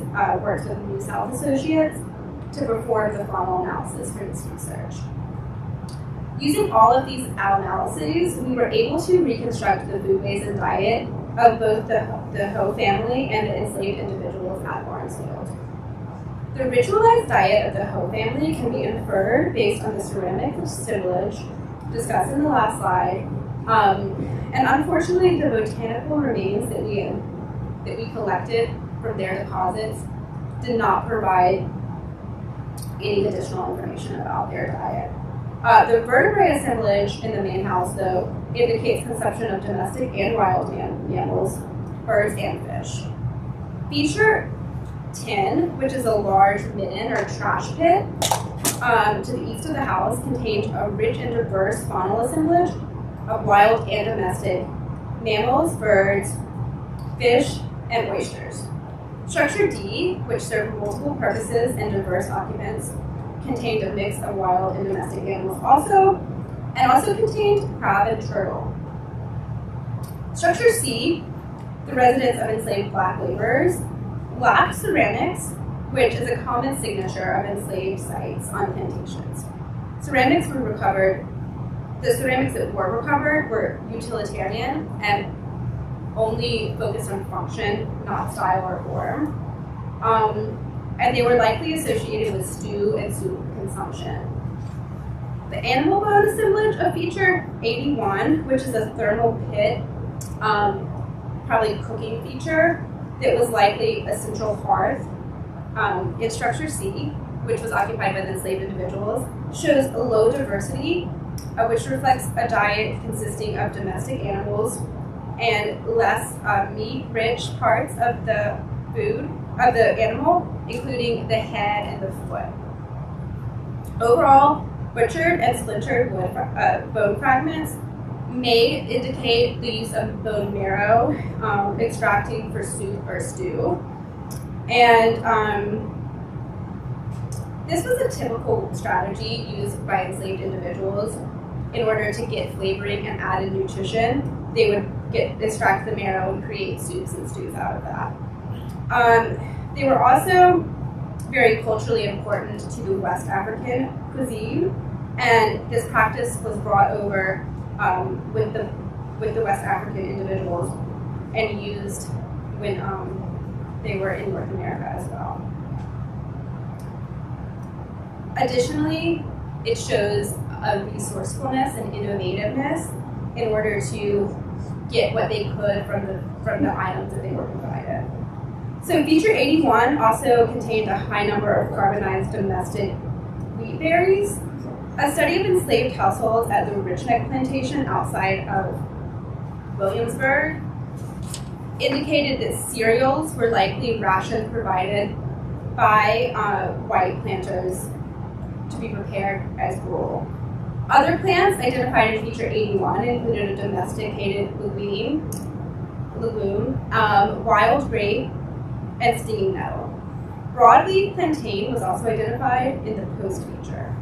works with New South Associates, to perform the faunal analysis for this research. Using all of these analyses, we were able to reconstruct the foodways and diet of both the Ho family and the enslaved individuals at Barnesfield. The ritualized diet of the Ho family can be inferred based on the ceramic assemblage discussed in the last slide. And unfortunately, the botanical remains that we collected from their deposits did not provide any additional information about their diet. The vertebrate assemblage in the main house, though, indicates consumption of domestic and wild mammals, birds, and fish. Feature 10, which is a large midden or trash pit to the east of the house, contained a rich and diverse faunal assemblage of wild and domestic mammals, birds, fish, and oysters. Structure D, which served multiple purposes and diverse occupants, contained a mix of wild and domestic animals and also contained crab and turtle. Structure C, the residence of enslaved black laborers, lacked ceramics, which is a common signature of enslaved sites on plantations. Ceramics were recovered. The ceramics that were recovered were utilitarian and only focused on function, not style or form. And they were likely associated with stew and soup consumption. The animal bone assemblage of feature 81, which is a thermal pit, probably cooking feature, that was likely a central hearth. In structure C, which was occupied by the enslaved individuals, shows a low diversity, which reflects a diet consisting of domestic animals and less meat-rich parts of the food of the animal, including the head and the foot. Overall, butchered and splintered bone fragments may indicate the use of bone marrow extracting for soup or stew. And this was a typical strategy used by enslaved individuals in order to get flavoring and added nutrition. They would extract the marrow and create soups and stews out of that. They were also very culturally important to the West African cuisine, and this practice was brought over with the West African individuals and used when they were in North America as well. Additionally, it shows a resourcefulness and innovativeness in order to get what they could from the items that they were provided. So feature 81 also contained a high number of carbonized domestic wheat berries. A study of enslaved households at the Richneck Plantation outside of Williamsburg indicated that cereals were likely rations provided by white planters to be prepared as gruel. Other plants identified in feature 81 included a domesticated legume, wild grape, and stinging nettle. Broadleaf plantain was also identified in the post feature.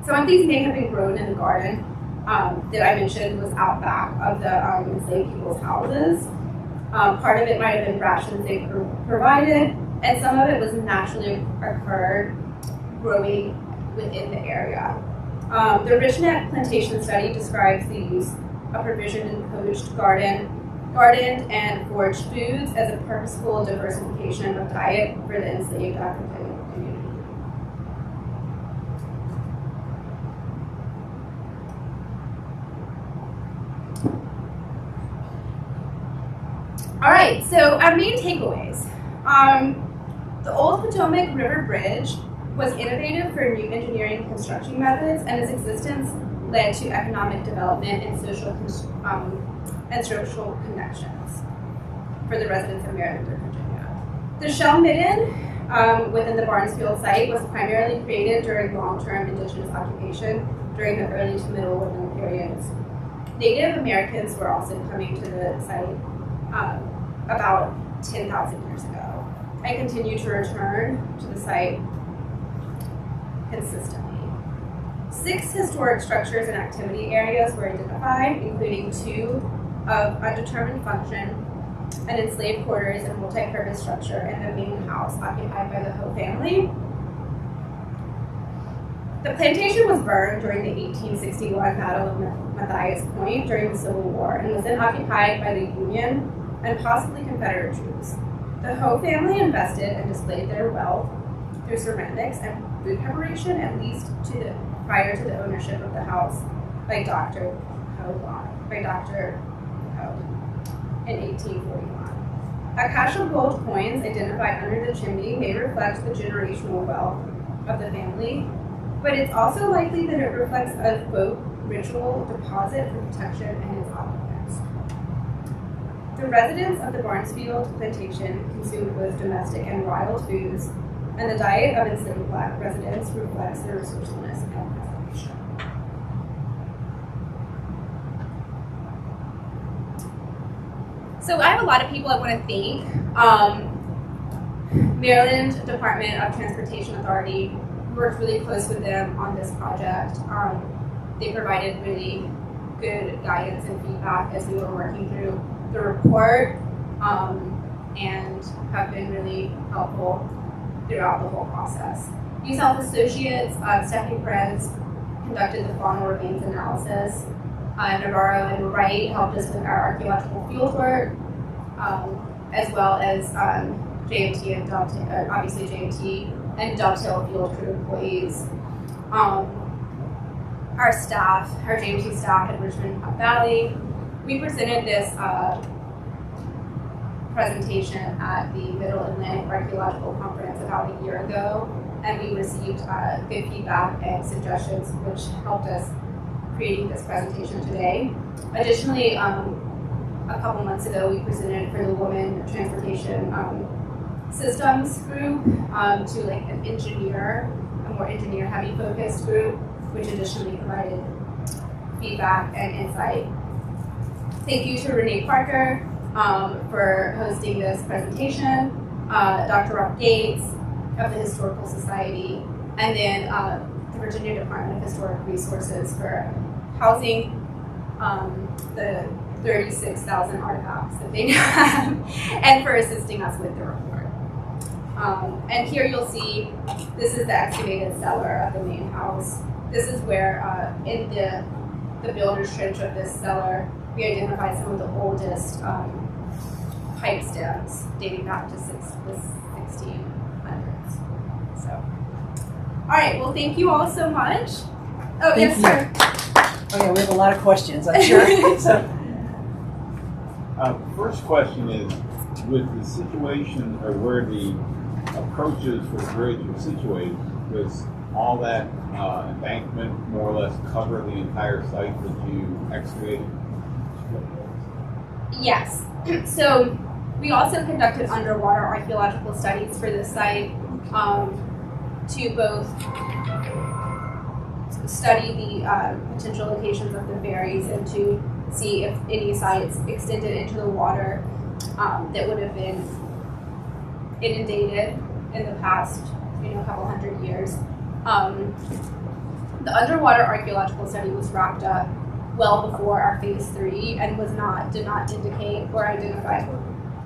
Some of these may have been grown in the garden that I mentioned was out back of the enslaved people's houses. Part of it might have been rations they provided, and some of it was naturally occurred growing within the area. The Richneck Plantation study describes the use of provision in poached gardened and foraged foods as a purposeful diversification of diet for the enslaved African community. All right, so our main takeaways. The old Potomac River Bridge was innovative for new engineering construction methods, and its existence led to economic development and social connections for the residents of Maryland and Virginia. The shell midden within the Barnesfield site was primarily created during long-term indigenous occupation during the early to middle woodland periods. Native Americans were also coming to the site about 10,000 years ago and continue to return to the site consistently. 6 historic structures and activity areas were identified, including 2 of undetermined function, an enslaved quarters and multi-purpose structure, and the main house occupied by the Ho family. The plantation was burned during the 1861 Battle of Matthias Point during the Civil War and was then occupied by the Union and possibly Confederate troops. The Ho family invested and displayed their wealth through ceramics and food preparation, at least prior to the ownership of the house by Dr. Ho in 1841. Akasha gold coins identified under the chimney may reflect the generational wealth of the family, but it's also likely that it reflects a quote ritual deposit for protection and its occupants. The residents of the Barnesfield Plantation consumed both domestic and wild foods, and the diet of enslaved Black residents reflects their resourcefulness and preservation. So I have a lot of people I want to thank. Maryland Department of Transportation Authority worked really close with them on this project. They provided really good guidance and feedback as we were working through the report, and have been really helpful throughout the whole process. Youth Health Associates, Stephanie Perez conducted the faunal remains analysis. Navarro and Wright helped us with our archaeological field work, as well as JMT and Dovetail, obviously JMT and Dovetail field crew employees. Our staff, our JMT staff at Richmond Valley, we presented this presentation at the Middle Atlantic Archaeological Conference about a year ago, and we received good feedback and suggestions, which helped us creating this presentation today. Additionally, a couple months ago, we presented for the Women Transportation Systems group to like an engineer, a more engineer-heavy focused group, which additionally provided feedback and insight. Thank you to Renee Parker for hosting this presentation, Dr. Rob Gates of the Historical Society, and then the Virginia Department of Historic Resources for housing the 36,000 artifacts that they have, and for assisting us with the report. And here you'll see, this is the excavated cellar of the main house. This is where, in the builder's trench of this cellar, we identified some of the oldest pipe stems dating back to the 1600s. So, all right, well, thank you all so much. Oh, Thank yes, you. sir. Oh yeah, we have a lot of questions, I'm sure. So, First question is, with the situation or where the approaches for the bridge are situated, does all that embankment more or less cover the entire site that you excavated? Yes. So we also conducted underwater archaeological studies for this site to both study the potential locations of the ferries and to see if any sites extended into the water that would have been inundated in the past, couple hundred years. The underwater archaeological study was wrapped up well before our phase 3 and did not indicate or identify.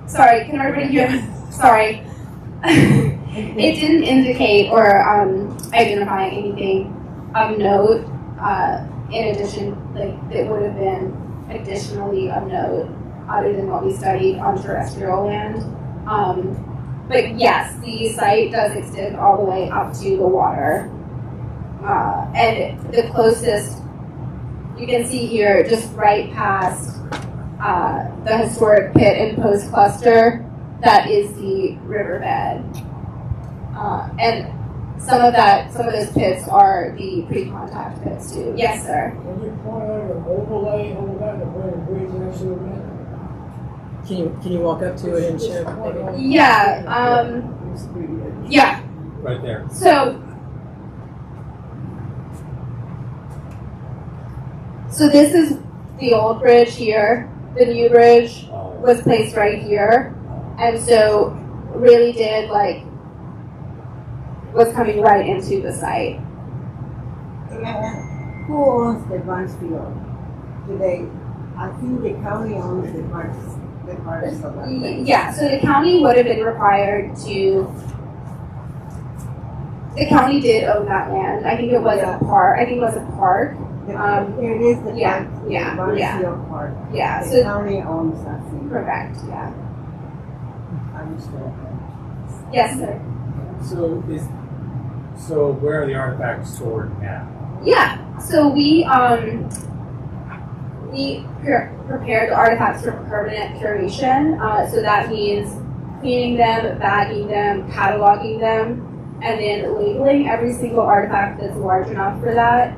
Sorry, can everybody hear me? Sorry. It didn't indicate or identify anything of note in addition, like that would have been additionally of note other than what we studied on terrestrial land. But yes, the site does extend all the way up to the water. And the closest, you can see here, just right past the historic pit and post cluster that is the riverbed. And some of those pits are the pre-contact pits too. Yes, sir. Can you point out an overlay over that to where the bridge actually went? Can you walk up to it and show? Maybe? Yeah. Yeah. Right there. So this is the old bridge here. The new bridge was placed right here, and so really did was coming right into the site. Who owns the Barnesfield? Do they? I think the county owns the parts of that place. Yeah, so the county would have been required to. The county did own that land. I think it was a park. It is the Barnesfield Park. Yeah, The so county owns that thing. correct. Yeah. Understood. Yes, sir. So where are the artifacts stored now? Yeah. So we prepare the artifacts for permanent curation. So that means cleaning them, bagging them, cataloging them, and then labeling every single artifact that's large enough for that.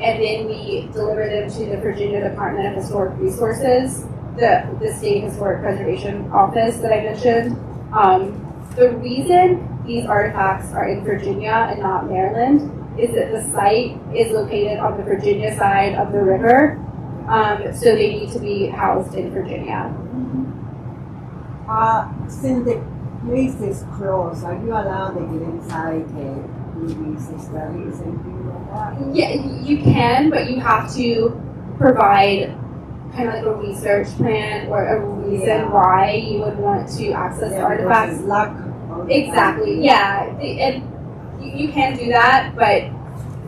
And then we deliver them to the Virginia Department of Historic Resources, the State Historic Preservation Office that I mentioned. The reason these artifacts are in Virginia and not Maryland is that the site is located on the Virginia side of the river, so they need to be housed in Virginia. Since the place is closed, are you allowed to get inside the movies and studies and things like that? Yeah, you can, but you have to provide kind of like a research plan or a reason why you would want to access the artifacts. Because it's luck. Exactly, yeah. And you can do that, but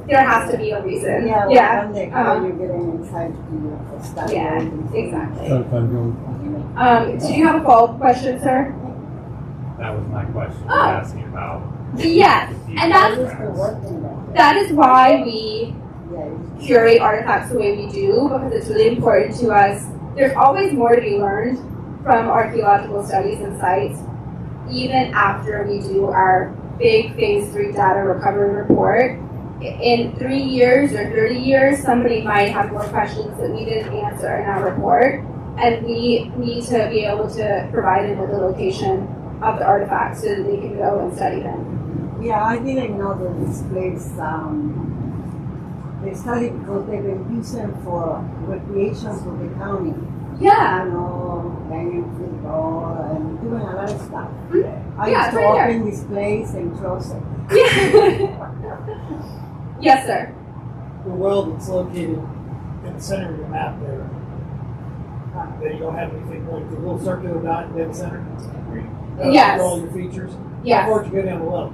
there has to be a reason. Yeah, Yeah. One day how you're getting inside to study. Yeah, and exactly. So if I'm going, Do you have a follow-up question, sir? that was my question. Oh. I'm asking about. Yes, and that is why we curate artifacts the way we do, because it's really important to us. There's always more to be learned from archaeological studies and sites, even after we do our big Phase 3 data recovery report. In 3 years or 30 years, somebody might have more questions that we didn't answer in our report, and we need to be able to provide them with the location of the artifacts so that they can go and study them. Yeah, I didn't know that this place, they studied because they've been using for recreation for the county. Yeah. Playing football and doing a lot of stuff. I Yeah, used to right open this place and close it. Yes, sir. The well that's located in the center of your map there, that you don't have anything like the little circular dot in the center? Yes. For all your features? Yes. How far did you go down the well?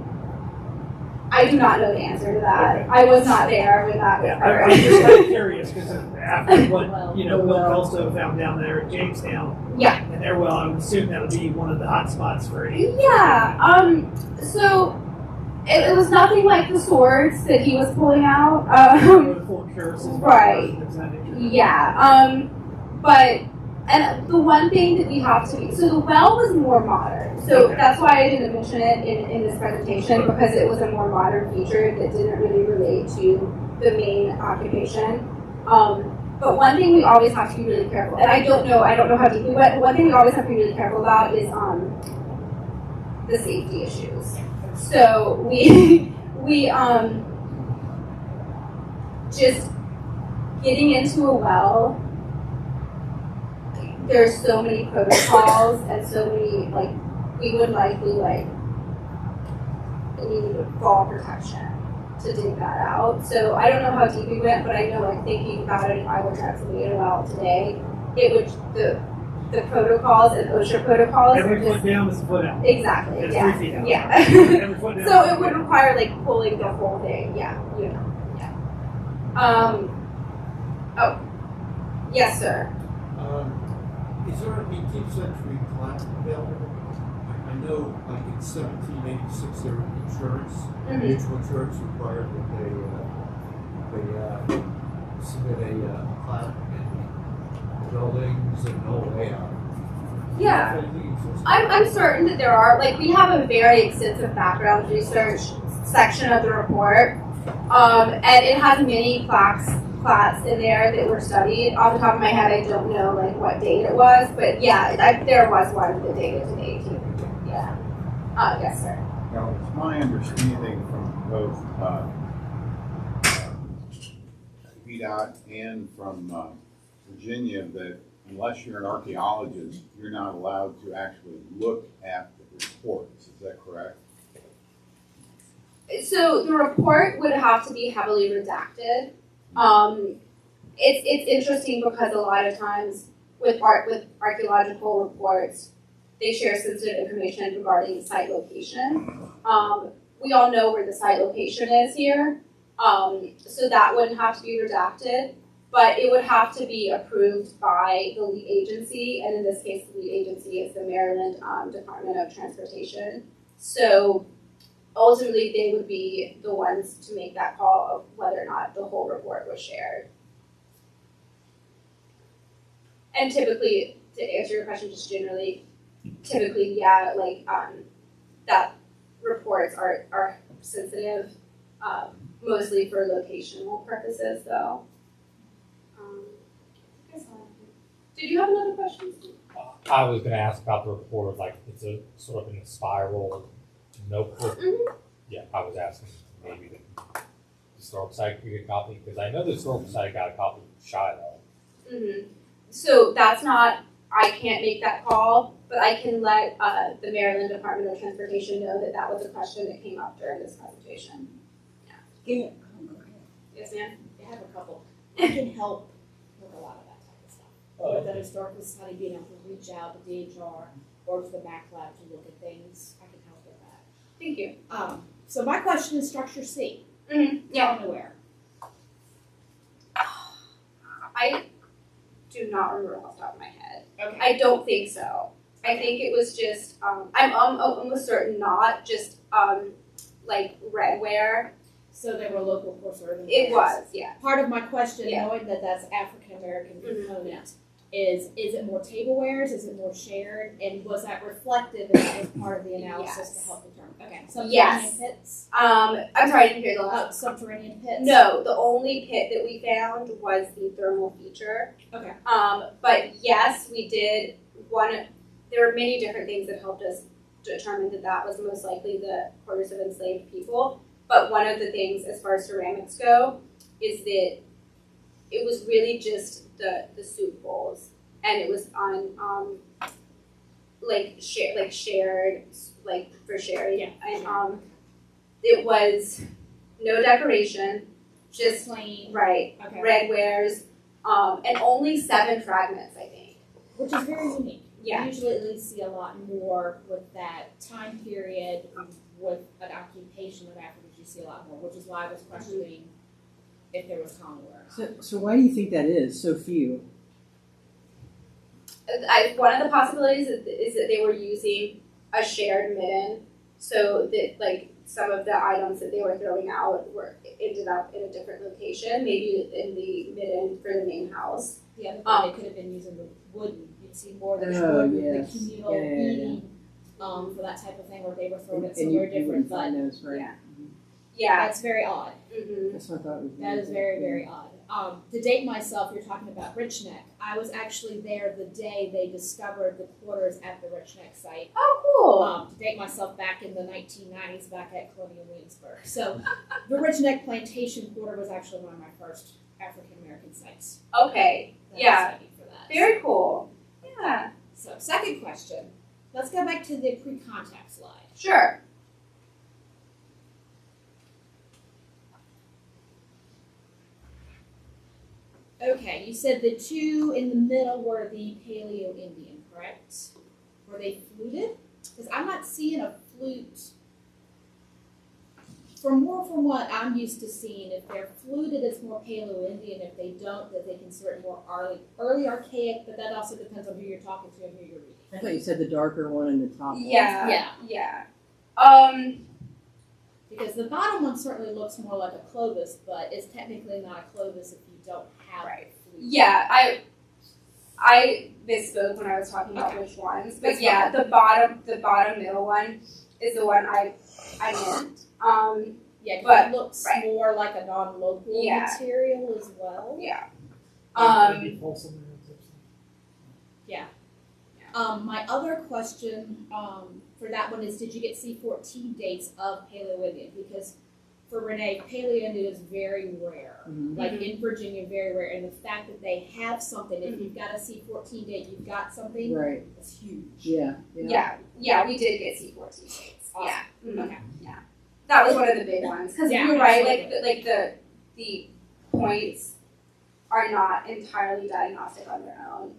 I do not know the answer to that. Okay. I was not there when that Yeah, occurred. I'm just kind of curious because after what Bill Kelso found down there at Jamestown, Yeah. and their well, I would assume that would be one of the hot spots for any. Yeah. So it was nothing like the swords that he was pulling out. Fort Curtis, Right. Yeah. But and the one thing that we have to so the well was more modern. So Okay. that's why I didn't mention it in this presentation, because it was a more modern feature that didn't really relate to the main occupation. But one thing we always have to be really careful, and I don't know how deep we went, but one thing we always have to be really careful about is the safety issues. So we just getting into a well, there's so many protocols and so many, we would likely need fall protection to dig that out. So I don't know how deep we went, but I know thinking about it, if I were to excavate a well today, it would, the protocols and OSHA protocols. Every foot down is a foot out. Exactly, It's yeah. 3 feet out. Yeah. Every foot down. So it would require pulling the whole thing, yeah. Yes, sir. Is there an 18th century plat available? I know, in 1786, there was insurance, mutual insurance required that they submit a plat, and buildings and no layout. Yeah. If anything exists. I'm certain that there are, like, we have a very extensive background research section of the report, and it has many plats in there that were studied. Off the top of my head, I don't know, like, what date it was, but yeah, there was one that dated to the 1800s. Yeah. Yes, sir. Now, it's my understanding from both VDOT and from Virginia that unless you're an archaeologist, you're not allowed to actually look at the reports. Is that correct? So the report would have to be heavily redacted. It's interesting because a lot of times with archaeological reports, they share sensitive information regarding site location. We all know where the site location is here, so that wouldn't have to be redacted, but it would have to be approved by the lead agency, and in this case, the lead agency is the Maryland Department of Transportation. So ultimately, they would be the ones to make that call of whether or not the whole report was shared. And typically, to answer your question just generally, typically, yeah, like that reports are sensitive, mostly for locational purposes, though. Did you have another question? I was going to ask about the report, like it's a sort of in a spiral notebook. Mm-hmm. Yeah, I was asking maybe the historical society could get a copy, because I know the historical society got a copy of Shiloh. Mm-hmm. So that's not, I can't make that call, but I can let the Maryland Department of Transportation know that that was a question that came up during this presentation. Yeah. Yes, ma'am? I have a couple. I can help with a lot of that type of stuff. With the historical society being able to reach out to DHR or to the MAC lab to look at things, I can help with that. Thank you. So my question is structure C. Mm-hmm. Yeah. Tell me where. I do not remember off the top of my head. Okay. I don't think so. I think it was just, I'm almost certain not, just like redware. So they were local course urban It areas. was, yeah. Part of my question, Yeah. knowing that that's African American Mhm. component, is it moretablewares? Is it more shared? And was that reflective as part of the analysis Yes. to help determine? Okay. Subterranean Yes. pits? I'm sorry, I didn't hear the last. Subterranean pits? No, the only pit that we found was the thermal feature. Okay. But yes, we did there were many different things that helped us determine that that was most likely the quarters of enslaved people. But one of the things as far as ceramics go is that it was really just the soup bowls, and it was on shared for sharing. Yeah. And it was no decoration, just plain. right, Okay. red wares, and only 7 fragments, I think. Which is very unique. Yeah. I usually at least see a lot more with that time period with an occupation of Africans. You see a lot more, which is why I was questioning if there was common wear. So why do you think that is so few? One of the possibilities is that they were using a shared midden, so that like some of the items that they were throwing out ended up in a different location, maybe in the midden for the main house. The other thing, they could have been using the wooden. You'd see more of the wood with yes. the communal Yeah. eating for that type of thing, where they were throwing it And somewhere you different. wouldn't But find those, right? Yeah. Yeah. that's very odd. Mm-hmm. That's what I thought. That is very, very odd. To date myself, you're talking about Rich Neck. I was actually there the day they discovered the quarters at the Rich Neck site. Oh, cool. To date myself back in the 1990s, back at Colonial Williamsburg. So the Rich Neck Plantation quarter was actually one of my first African American sites. Okay. That Yeah. was studied for that. Very cool. Yeah. So second question. Let's go back to the pre-contact slide. Sure. Okay, you said the two in the middle were the Paleo-Indian, correct? Were they fluted? Because I'm not seeing a flute. From what I'm used to seeing, if they're fluted, it's more Paleo-Indian. If they don't, that they consider it more early archaic, but that also depends on who you're talking to and who you're reading. I thought you said the darker one in the top. Yeah. Yeah. Yeah. Because the bottom one certainly looks more like a Clovis, but it's technically not a Clovis if you don't have Right. a flute. Yeah. I misspoke when I was talking about which ones, but yeah, the bottom middle one is the one I meant. Yeah, But- it looks right. more like a non-local Yeah. material as well. Yeah. Maybe Folsom or Thompson. My other question for that one is, did you get C14 dates of Paleo-Indian? Because for Renee, Paleo-Indian is very rare. Like in Virginia, very rare. And the fact that they have something, if you've got a C14 date, you've got something, Right. it's huge. Yeah. Yeah, we did get C14 dates. Awesome. Yeah. Mhm. Okay. Yeah. That was one of the big ones. Because Yeah, you're right, absolutely. the points are not entirely diagnostic on their own.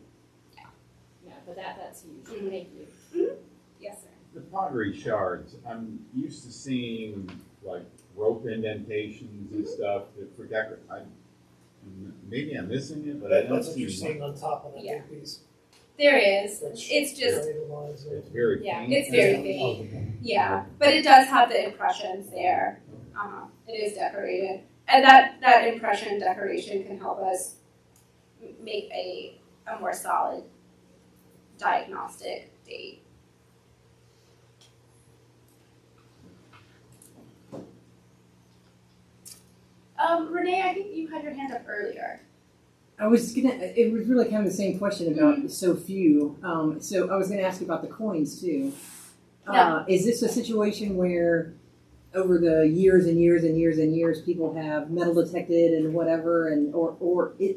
Yeah, but that's huge. Mhm. Thank you. Yes, sir. The pottery shards, I'm used to seeing like rope indentations and stuff that for decor. Maybe I'm missing it, but I don't That's what see you're much. seeing on top of that Yeah. big piece. There is. Which It's just, lines are- It's very yeah, faint. it's very faint. Yeah, but it does have the impressions there. It is decorated. And that impression decoration can help us make a more solid diagnostic date. Renee, I think you had your hand up earlier. I was it was really kind of the same question about so few. So I was gonna ask you about the coins too. Yeah. Is this a situation where over the years and years and years and years people have metal detected and whatever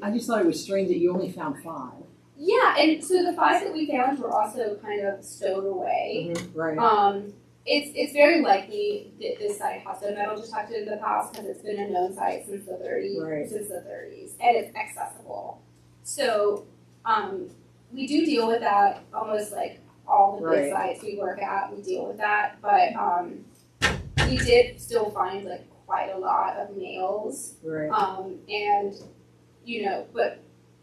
I just thought it was strange that you only found 5. Yeah, and so the 5 that we found were also kind of stowed away. Right. It's very likely that this site has been metal detected in the past because it's been a known site since the 30s, Right. and it's accessible. So we do deal with that almost like all the big Right. sites we work at. We deal with that, but we did still find like quite a lot of nails, Right. and but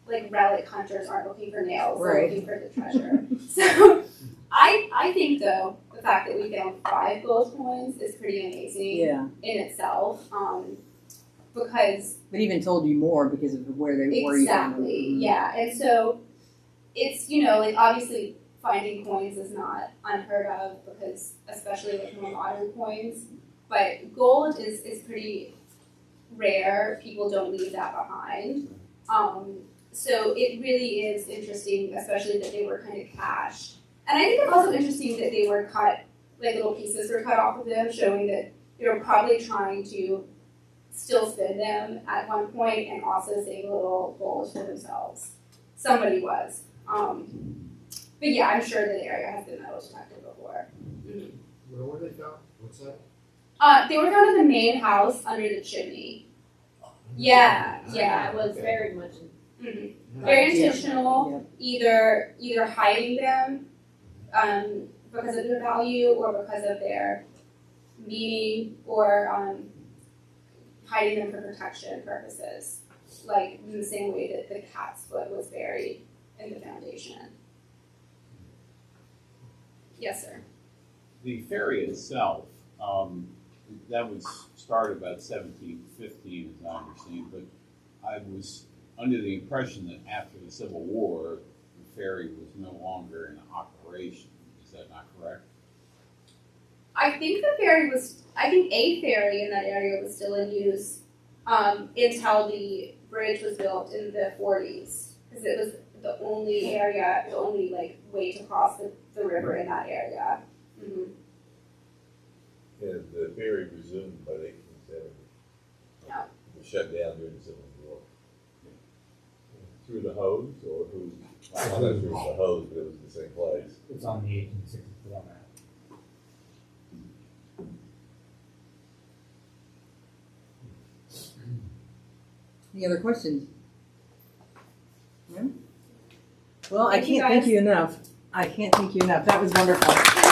like relic hunters aren't looking for nails; they're Right. looking for the treasure. So. I think though the fact that we found 5 gold coins is pretty amazing Yeah. in itself, because But even told you more because of where you found them. exactly, yeah, and so it's like obviously finding coins is not unheard of because especially like more modern coins, but gold is pretty rare. People don't leave that behind, so it really is interesting, especially that they were kind of cached. And I think it's also interesting that they were cut, like little pieces were cut off of them, showing that they were probably trying to still spin them at one point and also save a little bulge for themselves. Somebody was. But yeah, I'm sure that the area has been metal detected before. Where were they found? What's that? They were found in the main house under the chimney. Yeah, Yeah, it was very much. Mhm. Very intentional. Yeah. Either hiding them because of their value or because of their meaning, or hiding them for protection purposes, like in the same way that the cat's foot was buried in the foundation. Yes, sir. The ferry itself, that was started about 1750, as I understand, but I was under the impression that after the Civil War, the ferry was no longer in operation. Is that not correct? I think a ferry in that area was still in use until the bridge was built in the 40s, because it was the only way to cross the river in that area. Mm-hmm. And the ferry resumed by the 1870s. Yeah. It was shut down during the Civil War. Through the hose, or who? I'm not sure it was the hose, but it was the same place. It's on the 1864 map. Any other questions? No? Well, I Thank you, can't thank guys. you enough. I can't thank you enough. That was wonderful.